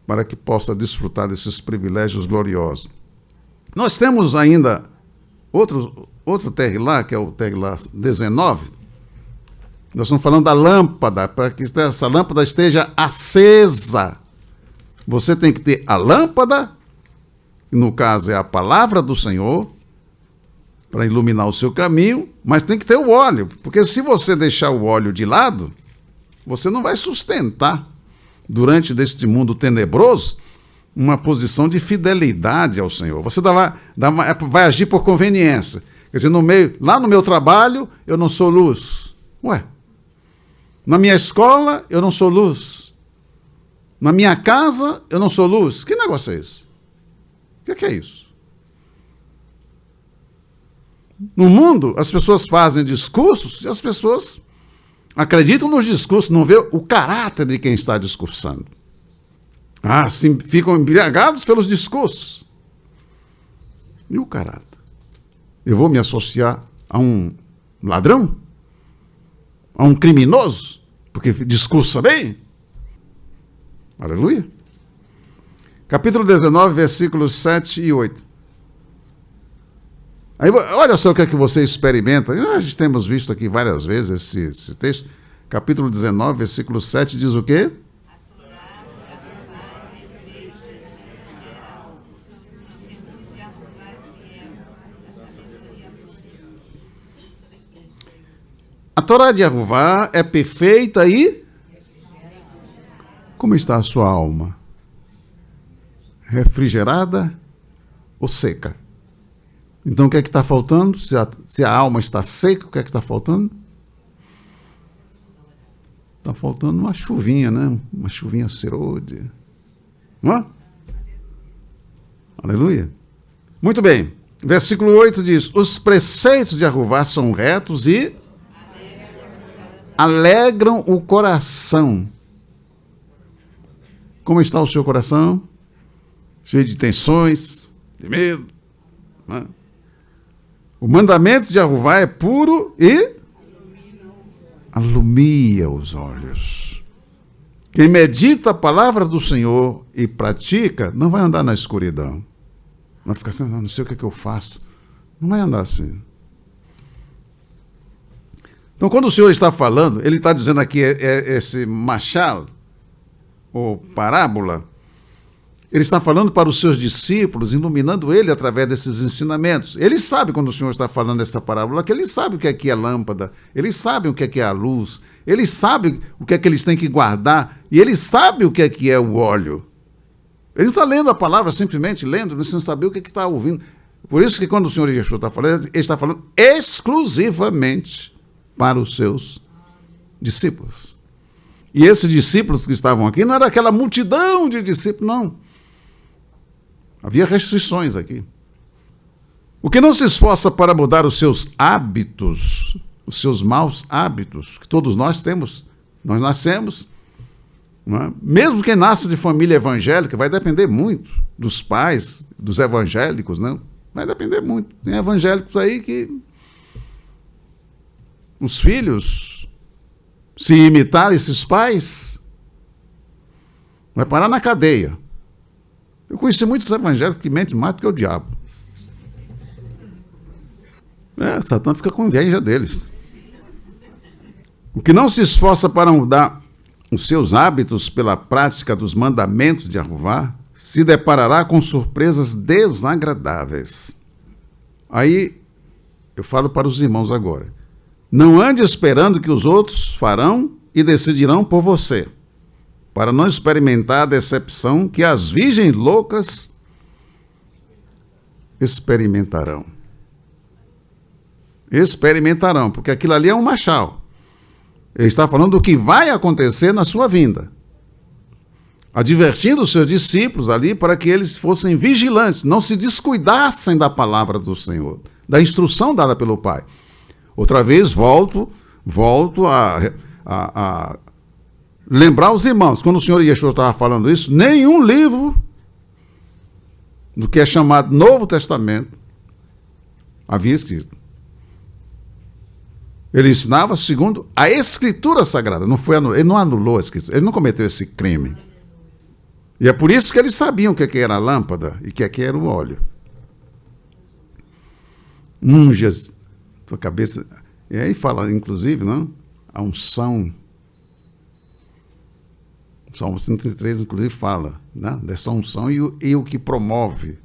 para que possa desfrutar desses privilégios gloriosos. Nós temos ainda outro Terrilá, que é o Terrilá 19. Nós estamos falando da lâmpada, para que essa lâmpada esteja acesa. Você tem que ter a lâmpada, que no caso é a palavra do Senhor, para iluminar o seu caminho, mas tem que ter o óleo, porque se você deixar o óleo de lado, você não vai sustentar, durante deste mundo tenebroso, uma posição de fidelidade ao Senhor. Você vai agir por conveniência. Quer dizer, lá no meu trabalho, eu não sou luz. Ué, na minha escola, eu não sou luz. Na minha casa, eu não sou luz. Que negócio é esse? O que é isso? No mundo, as pessoas fazem discursos e as pessoas acreditam nos discursos, não vê o caráter de quem está discursando. Sim, ficam embriagados pelos discursos. E o caráter? Eu vou me associar a um ladrão? A um criminoso? Porque discursa bem? Aleluia. Capítulo 19, versículos 7 e 8. Aí, olha só o que é que você experimenta. A gente temos visto aqui várias vezes esse texto. Capítulo 19, versículo 7 diz o quê? A Torá de Jeová é perfeita e... Como está a sua alma? Refrigerada ou seca? Então o que é que está faltando? Se a alma está seca, o que é que está faltando? Está faltando uma chuvinha, né? Uma chuvinha serôdia. Não é? Aleluia. Muito bem. Versículo 8 diz: os preceitos de Jeová são retos e alegram o coração. Como está o seu coração? Cheio de tensões, de medo. Não é? O mandamento de Jeová é puro e alumia os olhos. Quem medita a palavra do Senhor e pratica, não vai andar na escuridão. Não vai ficar assim, não sei o que eu faço. Não vai andar assim. Então, quando o Senhor está falando, ele está dizendo aqui, esse machal, ou parábola, ele está falando para os seus discípulos, iluminando ele através desses ensinamentos. Ele sabe, quando o Senhor está falando essa parábola, que ele sabe o que é lâmpada, ele sabe o que é a luz, ele sabe o que eles têm que guardar, e ele sabe o que é o óleo. Ele não está lendo a palavra, simplesmente lendo, sem saber o que está ouvindo. Por isso que quando o Senhor Yeshua está falando, ele está falando exclusivamente para os seus discípulos. E esses discípulos que estavam aqui não era aquela multidão de discípulos, não. Havia restrições aqui. O que não se esforça para mudar os seus hábitos, os seus maus hábitos, que todos nós temos, nós nascemos, não é? Mesmo quem nasce de família evangélica, vai depender muito dos pais, dos evangélicos, não? Vai depender muito. Tem evangélicos aí que os filhos, se imitarem esses pais, vai parar na cadeia. Eu conheci muitos evangélicos que mentem mais do que o diabo. Satã fica com inveja deles. O que não se esforça para mudar os seus hábitos pela prática dos mandamentos de Jeová, se deparará com surpresas desagradáveis. Aí, eu falo para os irmãos agora. Não ande esperando que os outros farão e decidirão por você, para não experimentar a decepção que as virgens loucas experimentarão. Experimentarão, porque aquilo ali é um machal. Ele está falando do que vai acontecer na sua vinda. Advertindo os seus discípulos ali para que eles fossem vigilantes, não se descuidassem da palavra do Senhor, da instrução dada pelo Pai. Outra vez, volto a lembrar os irmãos, quando o Senhor Yeshua estava falando isso, nenhum livro do que é chamado Novo Testamento havia escrito. Ele ensinava segundo a Escritura Sagrada. Ele não anulou a Escritura, ele não cometeu esse crime. E é por isso que eles sabiam o que era a lâmpada e o que era o óleo. Unja tua cabeça. E aí fala, inclusive, não? A unção. O Salmo 103, inclusive, fala, né, dessa unção e o que promove.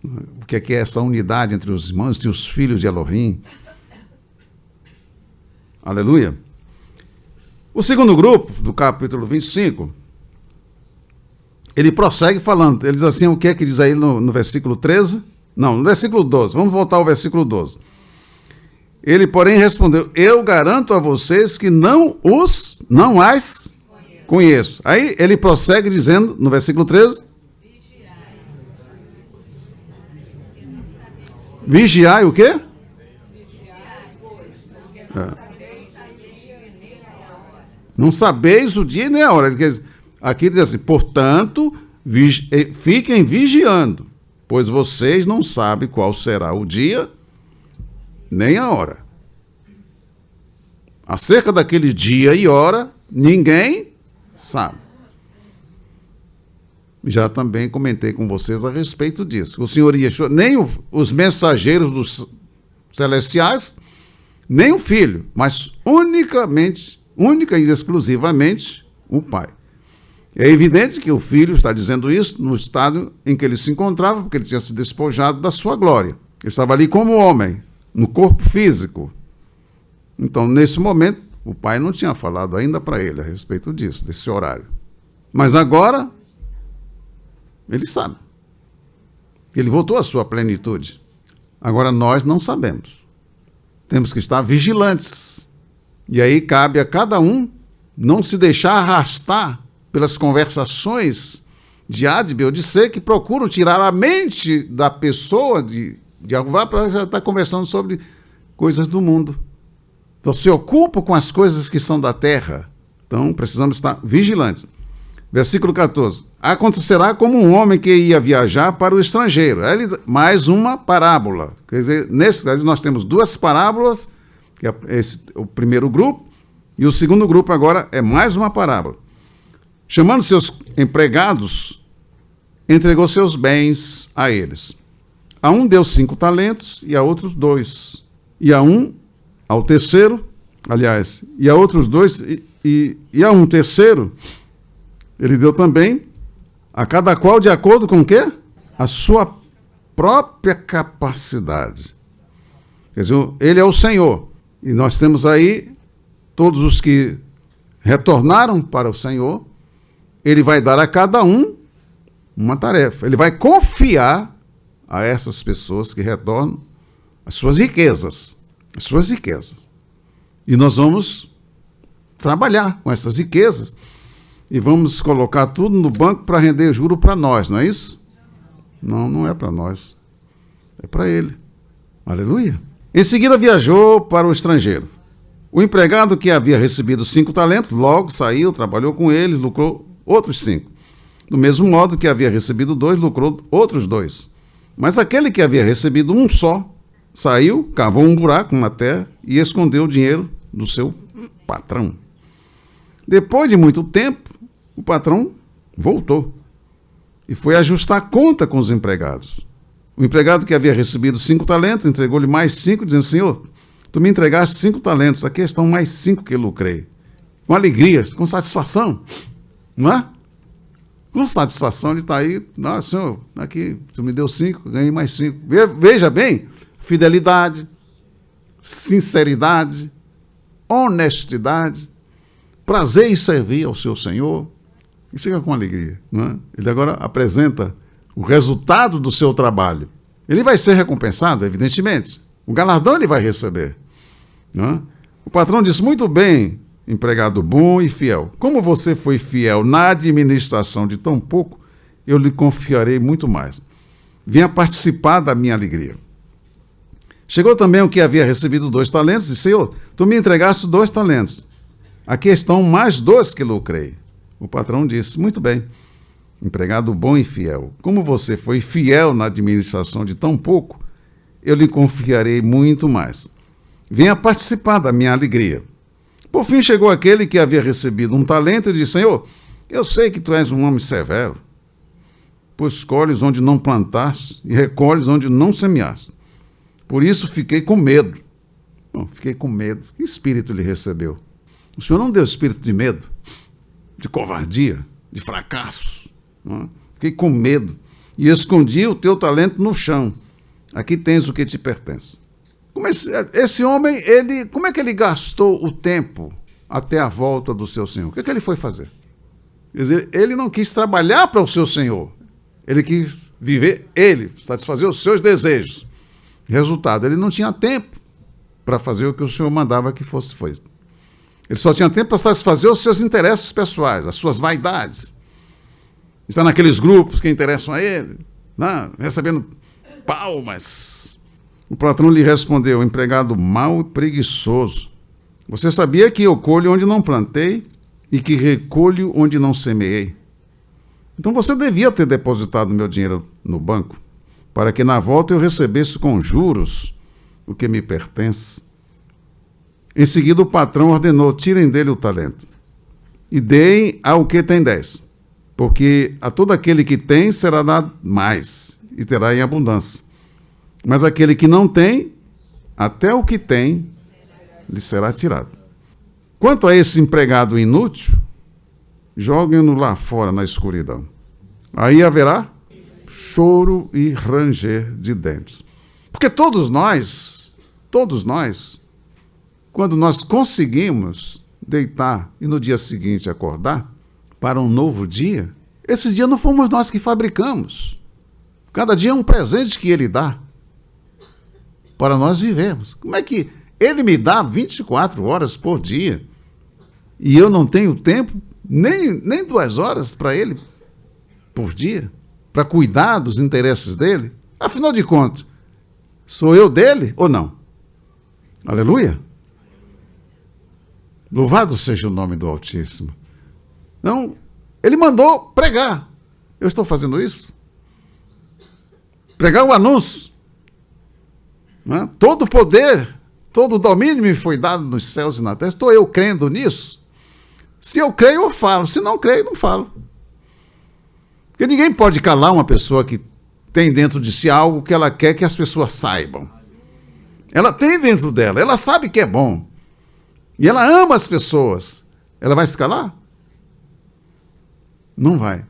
O que é essa unidade entre os irmãos, entre os filhos de Elohim. Aleluia. O segundo grupo, do capítulo 25, ele prossegue falando. Ele diz assim, o que é que diz aí no versículo 13? Não, no versículo 12. Vamos voltar ao versículo 12. Ele, porém, respondeu, eu garanto a vocês que não as conheço. Aí ele prossegue dizendo, no versículo 13, vigiai o quê? Não sabeis o dia nem a hora. Aqui diz assim, portanto, fiquem vigiando, pois vocês não sabem qual será o dia nem a hora. Acerca daquele dia e hora, ninguém sabe. Já também comentei com vocês a respeito disso. O Senhor Yeshua, nem os mensageiros dos celestiais, nem o Filho, mas única e exclusivamente o Pai. É evidente que o Filho está dizendo isso no estado em que ele se encontrava, porque ele tinha se despojado da sua glória. Ele estava ali como homem, no corpo físico. Então, nesse momento, o Pai não tinha falado ainda para ele a respeito disso, desse horário. Mas agora, ele sabe. Ele voltou à sua plenitude. Agora, nós não sabemos. Temos que estar vigilantes. E aí cabe a cada um não se deixar arrastar pelas conversações de A, de B ou de C, que procuram tirar a mente da pessoa de Jeová para já estar conversando sobre coisas do mundo. Então, se ocupa com as coisas que são da terra. Então, precisamos estar vigilantes. Versículo 14. Acontecerá como um homem que ia viajar para o estrangeiro. Aí, mais uma parábola. Quer dizer, nesse caso, nós temos duas parábolas, que é o primeiro grupo, e o segundo grupo agora é mais uma parábola. Chamando seus empregados, entregou seus bens a eles. A um deu 5 talentos e a outros 2. E ao terceiro aliás, e a outros 2, e a um terceiro, ele deu também, a cada qual de acordo com o quê? A sua própria capacidade. Quer dizer, ele é o Senhor. E nós temos aí todos os que retornaram para o Senhor, ele vai dar a cada um uma tarefa. Ele vai confiar a essas pessoas que retornam as suas riquezas. As suas riquezas. E nós vamos trabalhar com essas riquezas e vamos colocar tudo no banco para render juro para nós, não é isso? Não, não é para nós. É para ele. Aleluia. Em seguida viajou para o estrangeiro. O empregado que havia recebido 5 talentos, logo saiu, trabalhou com eles, lucrou outros 5. Do mesmo modo que havia recebido 2, lucrou outros 2. Mas aquele que havia recebido um só, saiu, cavou um buraco na terra e escondeu o dinheiro do seu patrão. Depois de muito tempo, o patrão voltou e foi ajustar conta com os empregados. O empregado que havia recebido 5 talentos entregou-lhe mais 5, dizendo: Senhor, tu me entregaste 5 talentos, aqui estão mais 5 que eu lucrei. Com alegria, com satisfação, não é? Com satisfação ele está aí: não, Senhor, aqui, tu me deu 5, ganhei mais 5. Veja bem, fidelidade, sinceridade, honestidade, prazer em servir ao seu Senhor. E chega com alegria, não é? Ele agora apresenta o resultado do seu trabalho. Ele vai ser recompensado, evidentemente. O galardão ele vai receber. Não é? O patrão disse: muito bem, empregado bom e fiel. Como você foi fiel na administração de tão pouco, eu lhe confiarei muito mais. Venha participar da minha alegria. Chegou também o que havia recebido 2 talentos e disse: Senhor, tu me entregaste 2 talentos. Aqui estão mais 2 que lucrei. O patrão disse: muito bem, empregado bom e fiel. Como você foi fiel na administração de tão pouco, eu lhe confiarei muito mais. Venha participar da minha alegria. Por fim chegou aquele que havia recebido 1 talento e disse: Senhor, eu sei que tu és um homem severo, pois colhes onde não plantaste e recolhes onde não semeaste. Por isso fiquei com medo. Bom, fiquei com medo. Que espírito ele recebeu? O Senhor não deu espírito de medo, de covardia, de fracasso. Não? Fiquei com medo e escondi o teu talento no chão. Aqui tens o que te pertence. Esse homem, como é que ele gastou o tempo até a volta do seu Senhor? O que é que ele foi fazer? Quer dizer, ele não quis trabalhar para o seu Senhor. Ele quis viver satisfazer os seus desejos. Resultado, ele não tinha tempo para fazer o que o Senhor mandava que fosse feito. Ele só tinha tempo para satisfazer os seus interesses pessoais, as suas vaidades. Está naqueles grupos que interessam a ele, não, recebendo palmas. O patrão lhe respondeu: empregado mau e preguiçoso. Você sabia que eu colho onde não plantei e que recolho onde não semeei? Então você devia ter depositado meu dinheiro no banco, para que na volta eu recebesse com juros o que me pertence. Em seguida o patrão ordenou: tirem dele o talento e deem ao que tem 10, porque a todo aquele que tem será dado mais e terá em abundância. Mas aquele que não tem, até o que tem lhe será tirado. Quanto a esse empregado inútil, joguem-no lá fora na escuridão. Aí haverá choro e ranger de dentes. Porque todos nós, quando nós conseguimos deitar e no dia seguinte acordar para um novo dia, esse dia não fomos nós que fabricamos. Cada dia é um presente que ele dá para nós vivermos. Como é que ele me dá 24 horas por dia e eu não tenho tempo, nem 2 horas para ele por dia, para cuidar dos interesses dele? Afinal de contas, sou eu dele ou não? Aleluia! Louvado seja o nome do Altíssimo. Não, ele mandou pregar. Eu estou fazendo isso? Pregar o anúncio. Não é? Todo o poder, todo o domínio me foi dado nos céus e na terra. Estou eu crendo nisso? Se eu creio, eu falo. Se não creio, não falo. Porque ninguém pode calar uma pessoa que tem dentro de si algo que ela quer que as pessoas saibam. Ela tem dentro dela, ela sabe que é bom. e ela ama as pessoas, ela vai se calar? Não vai.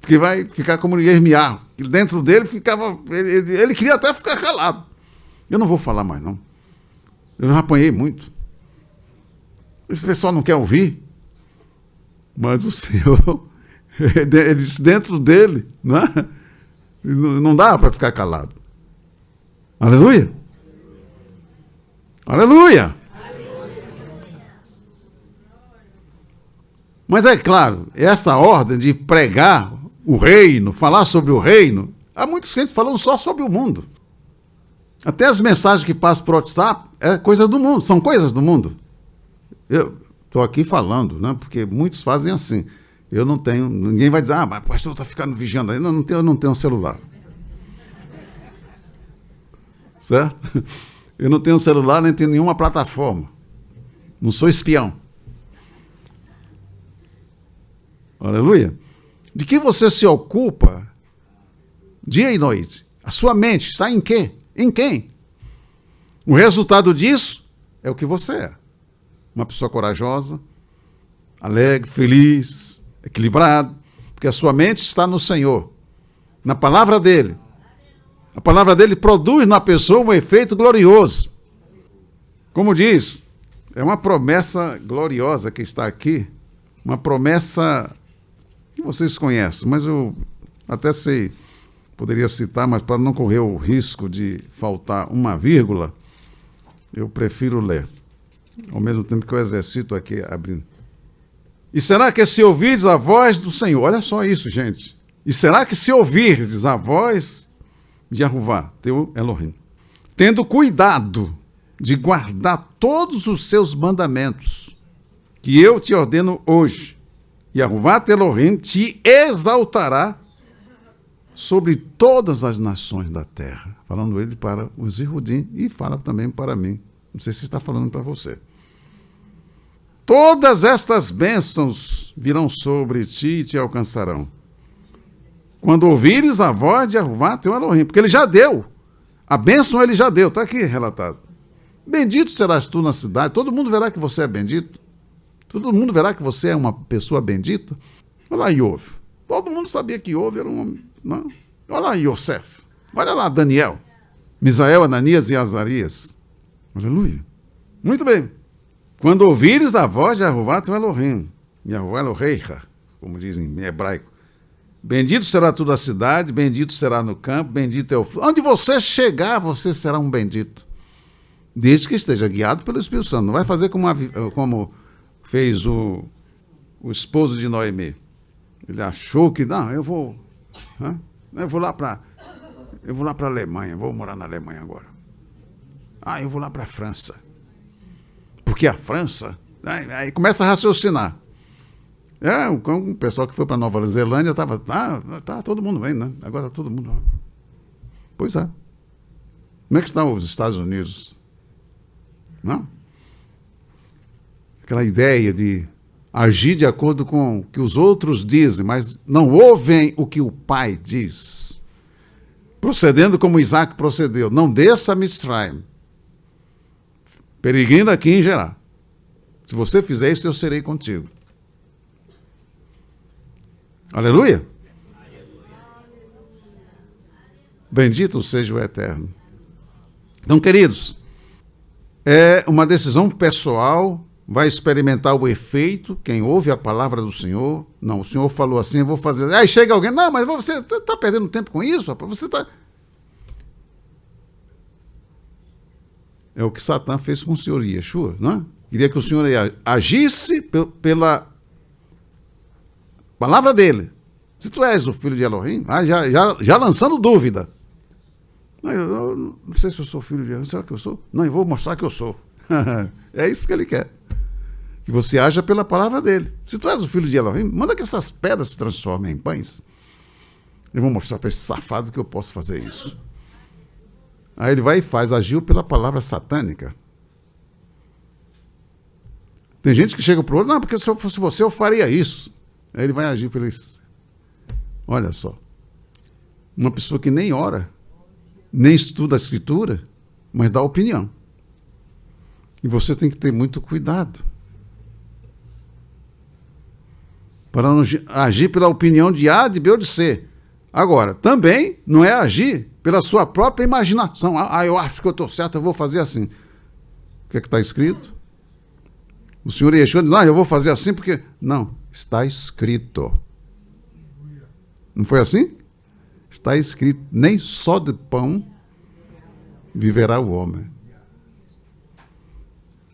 Porque vai ficar como Yermiá, que dentro dele ficava, ele queria até ficar calado. Eu não vou falar mais, não. Eu já apanhei muito. Esse pessoal não quer ouvir, mas o Senhor, ele disse dentro dele, não é? Não dá para ficar calado. Aleluia! Aleluia! Mas é claro, essa ordem de pregar o reino, falar sobre o reino, há muitos crentes falando só sobre o mundo. Até as mensagens que passam por WhatsApp é coisa do mundo, são coisas do mundo. Eu estou aqui falando, né, porque muitos fazem assim. Eu não tenho, ninguém vai dizer, mas o pastor está ficando vigiando aí. Não, eu não tenho um celular. Certo? Eu não tenho celular, nem tenho nenhuma plataforma. Não sou espião. Aleluia. De que você se ocupa dia e noite? A sua mente está em quê? Em quem? O resultado disso é o que você é. Uma pessoa corajosa, alegre, feliz, equilibrado, porque a sua mente está no Senhor, na palavra dele. A palavra dele produz na pessoa um efeito glorioso. Como diz, é uma promessa gloriosa que está aqui, uma promessa que vocês conhecem, mas eu até sei, poderia citar, mas para não correr o risco de faltar uma vírgula, eu prefiro ler, ao mesmo tempo que eu exercito aqui abrindo. E será que se ouvirdes a voz do Senhor, olha só isso, gente, e será que se ouvirdes a voz de Jeová, teu Elohim, tendo cuidado de guardar todos os seus mandamentos, que eu te ordeno hoje, Jeová teu Elohim te exaltará sobre todas as nações da terra. Falando ele para os Ihudim e fala também para mim. Não sei se está falando para você. Todas estas bênçãos virão sobre ti e te alcançarão. Quando ouvires a voz de Jeová teu Elohim, porque ele já deu. A bênção ele já deu, está aqui relatado. Bendito serás tu na cidade, todo mundo verá que você é bendito. Todo mundo verá que você é uma pessoa bendita. Olha lá Iov. Todo mundo sabia que Iov era um homem. Não? Olha lá Yosef. Olha lá Daniel. Misael, Ananias e Azarias. Aleluia. Muito bem. Quando ouvires a voz de Jeová teu Elohim, Jehová Eloheicha, como dizem em hebraico, bendito será tu da cidade, bendito será no campo, bendito é o fruto. Onde você chegar, você será um bendito. Desde que esteja guiado pelo Espírito Santo. Não vai fazer como fez o esposo de Noemi. Ele achou que, não, eu vou lá para a Alemanha, vou morar na Alemanha agora. Eu vou lá para a França. Porque a França, aí começa a raciocinar. O pessoal que foi para Nova Zelândia estava, tá todo mundo bem, né? Agora todo mundo. Pois é. Como é que estão os Estados Unidos? Não? Aquela ideia de agir de acordo com o que os outros dizem, mas não ouvem o que o pai diz. Procedendo como Isaac procedeu. Não desça a Mitzrayim, peregrina aqui em Gerá. Se você fizer isso, eu serei contigo. Aleluia? Bendito seja o Eterno. Então, queridos, é uma decisão pessoal, vai experimentar o efeito, quem ouve a palavra do Senhor. Não, o Senhor falou assim, eu vou fazer. Aí chega alguém, não, mas você está perdendo tempo com isso, rapaz, você está... É o que Satã fez com o Senhor Yeshua, não é? Queria que o Senhor agisse pela palavra dele. Se tu és o filho de Elohim, já lançando dúvida. Eu não sei se eu sou filho de Elohim, será que eu sou? Não, eu vou mostrar que eu sou. É isso que ele quer. Que você haja pela palavra dele. Se tu és o filho de Elohim, manda que essas pedras se transformem em pães. Eu vou mostrar para esse safado que eu posso fazer isso. Aí ele vai e faz, agiu pela palavra satânica. Tem gente que chega para o outro, não, porque se eu fosse você, eu faria isso. Aí ele vai agir pelo isso. Olha só. Uma pessoa que nem ora, nem estuda a Escritura, mas dá opinião. E você tem que ter muito cuidado para não agir pela opinião de A, de B ou de C. Agora, também não é agir pela sua própria imaginação. Eu acho que eu estou certo, eu vou fazer assim. O que é que está escrito? O Senhor Yeshua diz, eu vou fazer assim porque... Não, está escrito. Não foi assim? Está escrito, nem só de pão viverá o homem,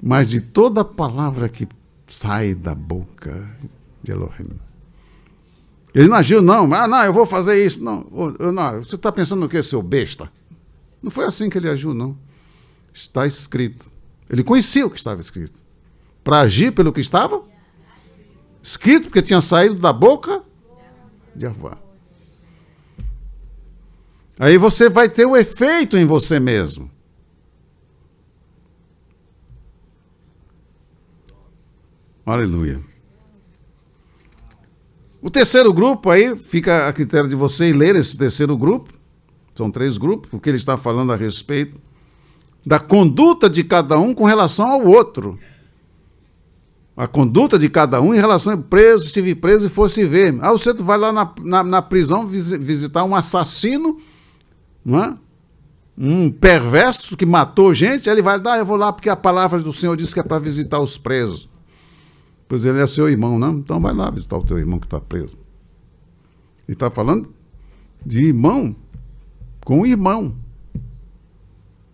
mas de toda palavra que sai da boca de Elohim. Ele não agiu, não, eu vou fazer isso. Não, você está pensando no quê, seu besta? Não foi assim que ele agiu, não. Está escrito. Ele conhecia o que estava escrito. Para agir pelo que estava escrito, porque tinha saído da boca de Arvá. Aí você vai ter o efeito em você mesmo. Aleluia. O terceiro grupo aí, fica a critério de você ler esse terceiro grupo. São 3 grupos, porque ele está falando a respeito da conduta de cada um com relação ao outro. A conduta de cada um em relação ao preso, se vir preso e fosse ver. Você vai lá na prisão visitar um assassino, não é? Um perverso que matou gente, aí ele vai dar, eu vou lá porque a palavra do Senhor diz que é para visitar os presos. Pois ele é seu irmão, não? Então vai lá visitar o teu irmão que está preso. Ele está falando de irmão com irmão.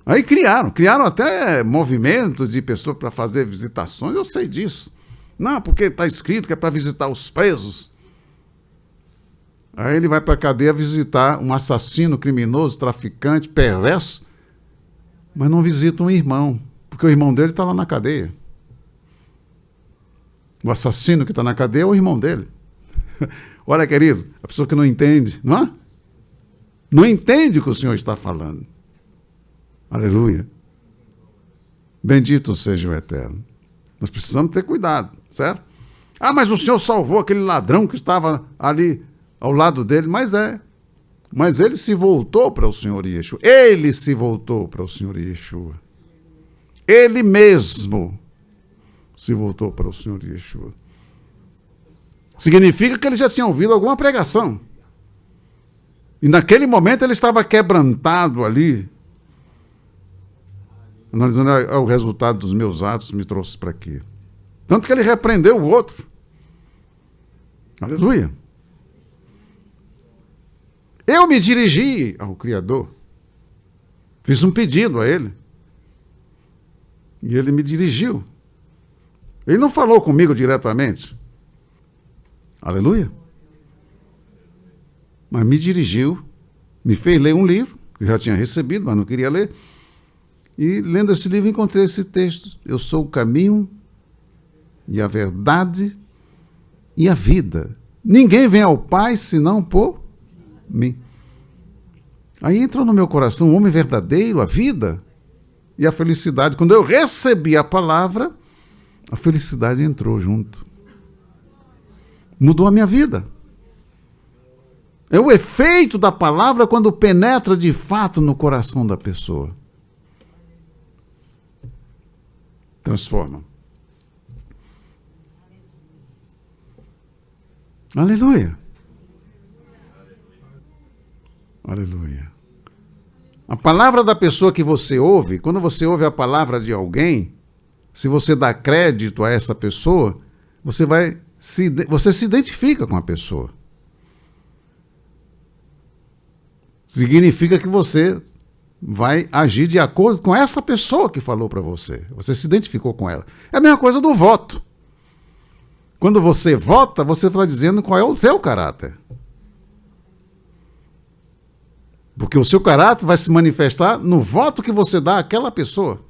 Aí criaram até movimentos de pessoas para fazer visitações, eu sei disso. Não, porque está escrito que é para visitar os presos. Aí ele vai para a cadeia visitar um assassino, criminoso, traficante, perverso, mas não visita um irmão, porque o irmão dele está lá na cadeia. O assassino que está na cadeia é o irmão dele. Olha, querido, a pessoa que não entende, não é? Não entende o que o Senhor está falando. Aleluia. Bendito seja o Eterno. Nós precisamos ter cuidado, certo? Mas o Senhor salvou aquele ladrão que estava ali ao lado dele. Mas ele se voltou para o Senhor Yeshua. Ele se voltou para o Senhor Yeshua. Ele mesmo se voltou para o Senhor Yeshua. Significa que ele já tinha ouvido alguma pregação. E naquele momento ele estava quebrantado ali, analisando o resultado dos meus atos, me trouxe para aqui. Tanto que ele repreendeu o outro. Aleluia. Eu me dirigi ao Criador. Fiz um pedido a ele. E ele me dirigiu. Ele não falou comigo diretamente. Aleluia. Mas me dirigiu, me fez ler um livro, que eu já tinha recebido, mas não queria ler. E lendo esse livro encontrei esse texto. Eu sou o caminho e a verdade e a vida. Ninguém vem ao Pai senão por mim. Aí entrou no meu coração o homem verdadeiro, a vida e a felicidade. Quando eu recebi a palavra, a felicidade entrou junto. Mudou a minha vida. É o efeito da palavra quando penetra de fato no coração da pessoa. Transforma. Aleluia. Aleluia. A palavra da pessoa que você ouve, quando você ouve a palavra de alguém, se você dá crédito a essa pessoa, você se identifica com a pessoa. Significa que você vai agir de acordo com essa pessoa que falou para você. Você se identificou com ela. É a mesma coisa do voto. Quando você vota, você está dizendo qual é o seu caráter. Porque o seu caráter vai se manifestar no voto que você dá àquela pessoa.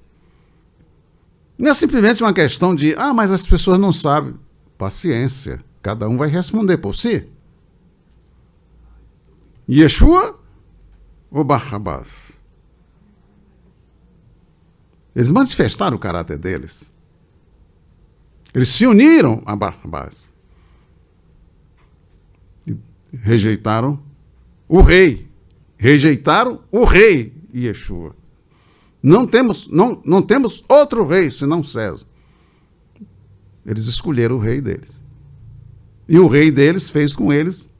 Não é simplesmente uma questão de, mas as pessoas não sabem. Paciência. Cada um vai responder por si. Yeshua ou Barrabás? Eles manifestaram o caráter deles. Eles se uniram a Barrabás. E rejeitaram o rei. Rejeitaram o rei Yeshua. Não temos outro rei senão César. Eles escolheram o rei deles. E o rei deles fez com eles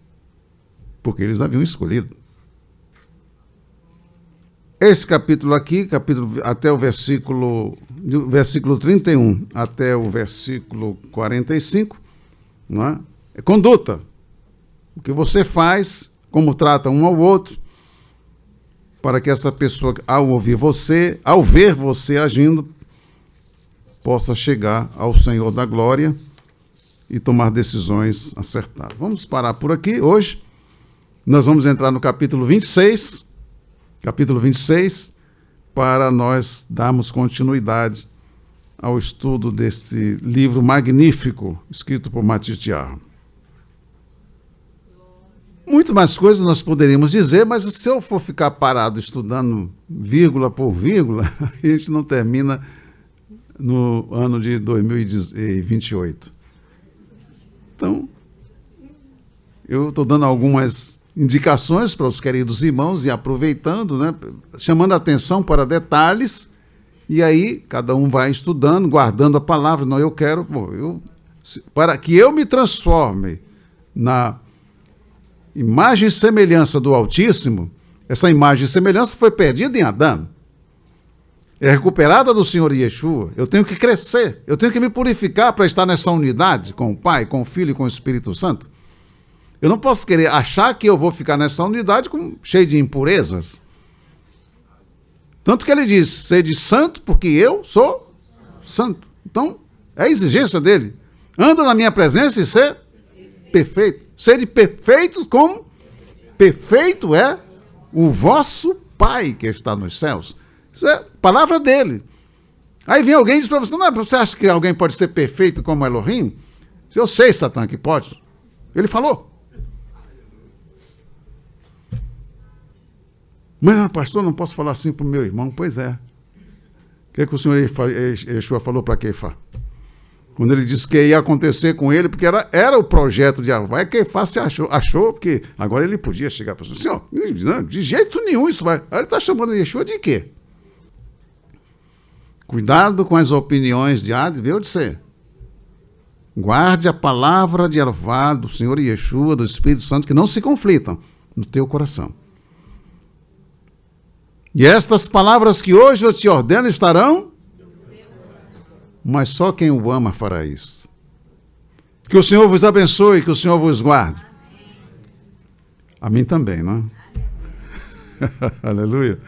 porque eles haviam escolhido. Esse capítulo aqui, até o versículo 31 até o versículo 45, não é? É conduta. O que você faz, como trata um ao outro, para que essa pessoa, ao ver você agindo, possa chegar ao Senhor da glória e tomar decisões acertadas. Vamos parar por aqui hoje. Nós vamos entrar no capítulo 26, para nós darmos continuidade ao estudo deste livro magnífico, escrito por Matias de Arro. Muito mais coisas nós poderíamos dizer, mas se eu for ficar parado estudando vírgula por vírgula, a gente não termina no ano de 2028. Então, eu estou dando algumas indicações para os queridos irmãos e aproveitando, né, chamando a atenção para detalhes, e aí cada um vai estudando, guardando a palavra. Não, eu quero, para que eu me transforme na imagem e semelhança do Altíssimo. Essa imagem e semelhança foi perdida em Adão, é recuperada do Senhor Yeshua. Eu tenho que crescer, eu tenho que me purificar para estar nessa unidade com o Pai, com o Filho e com o Espírito Santo. Eu não posso querer achar que eu vou ficar nessa unidade cheio de impurezas. Tanto que ele diz, sede santo porque eu sou santo. Então, é a exigência dele. Anda na minha presença e ser perfeito. Sede perfeitos como perfeito é o vosso Pai que está nos céus. Isso é palavra dele. Aí vem alguém e diz para você, não, você acha que alguém pode ser perfeito como Elohim? Eu sei, Satã, que pode. Ele falou. Mas, pastor, não posso falar assim para o meu irmão. Pois é. O que o senhor Yeshua falou para Keifá? Quando ele disse que ia acontecer com ele, porque era o projeto de Arvá, Keifá se achou que agora ele podia chegar para o senhor. Não, de jeito nenhum isso vai. Aí ele está chamando Yeshua de quê? Cuidado com as opiniões de Adveu de ser. Guarde a palavra de Arvá, do Senhor Yeshua, do Espírito Santo, que não se conflitam no teu coração. E estas palavras que hoje eu te ordeno estarão, mas só quem o ama fará isso. Que o Senhor vos abençoe, que o Senhor vos guarde. A mim também, não é? Aleluia.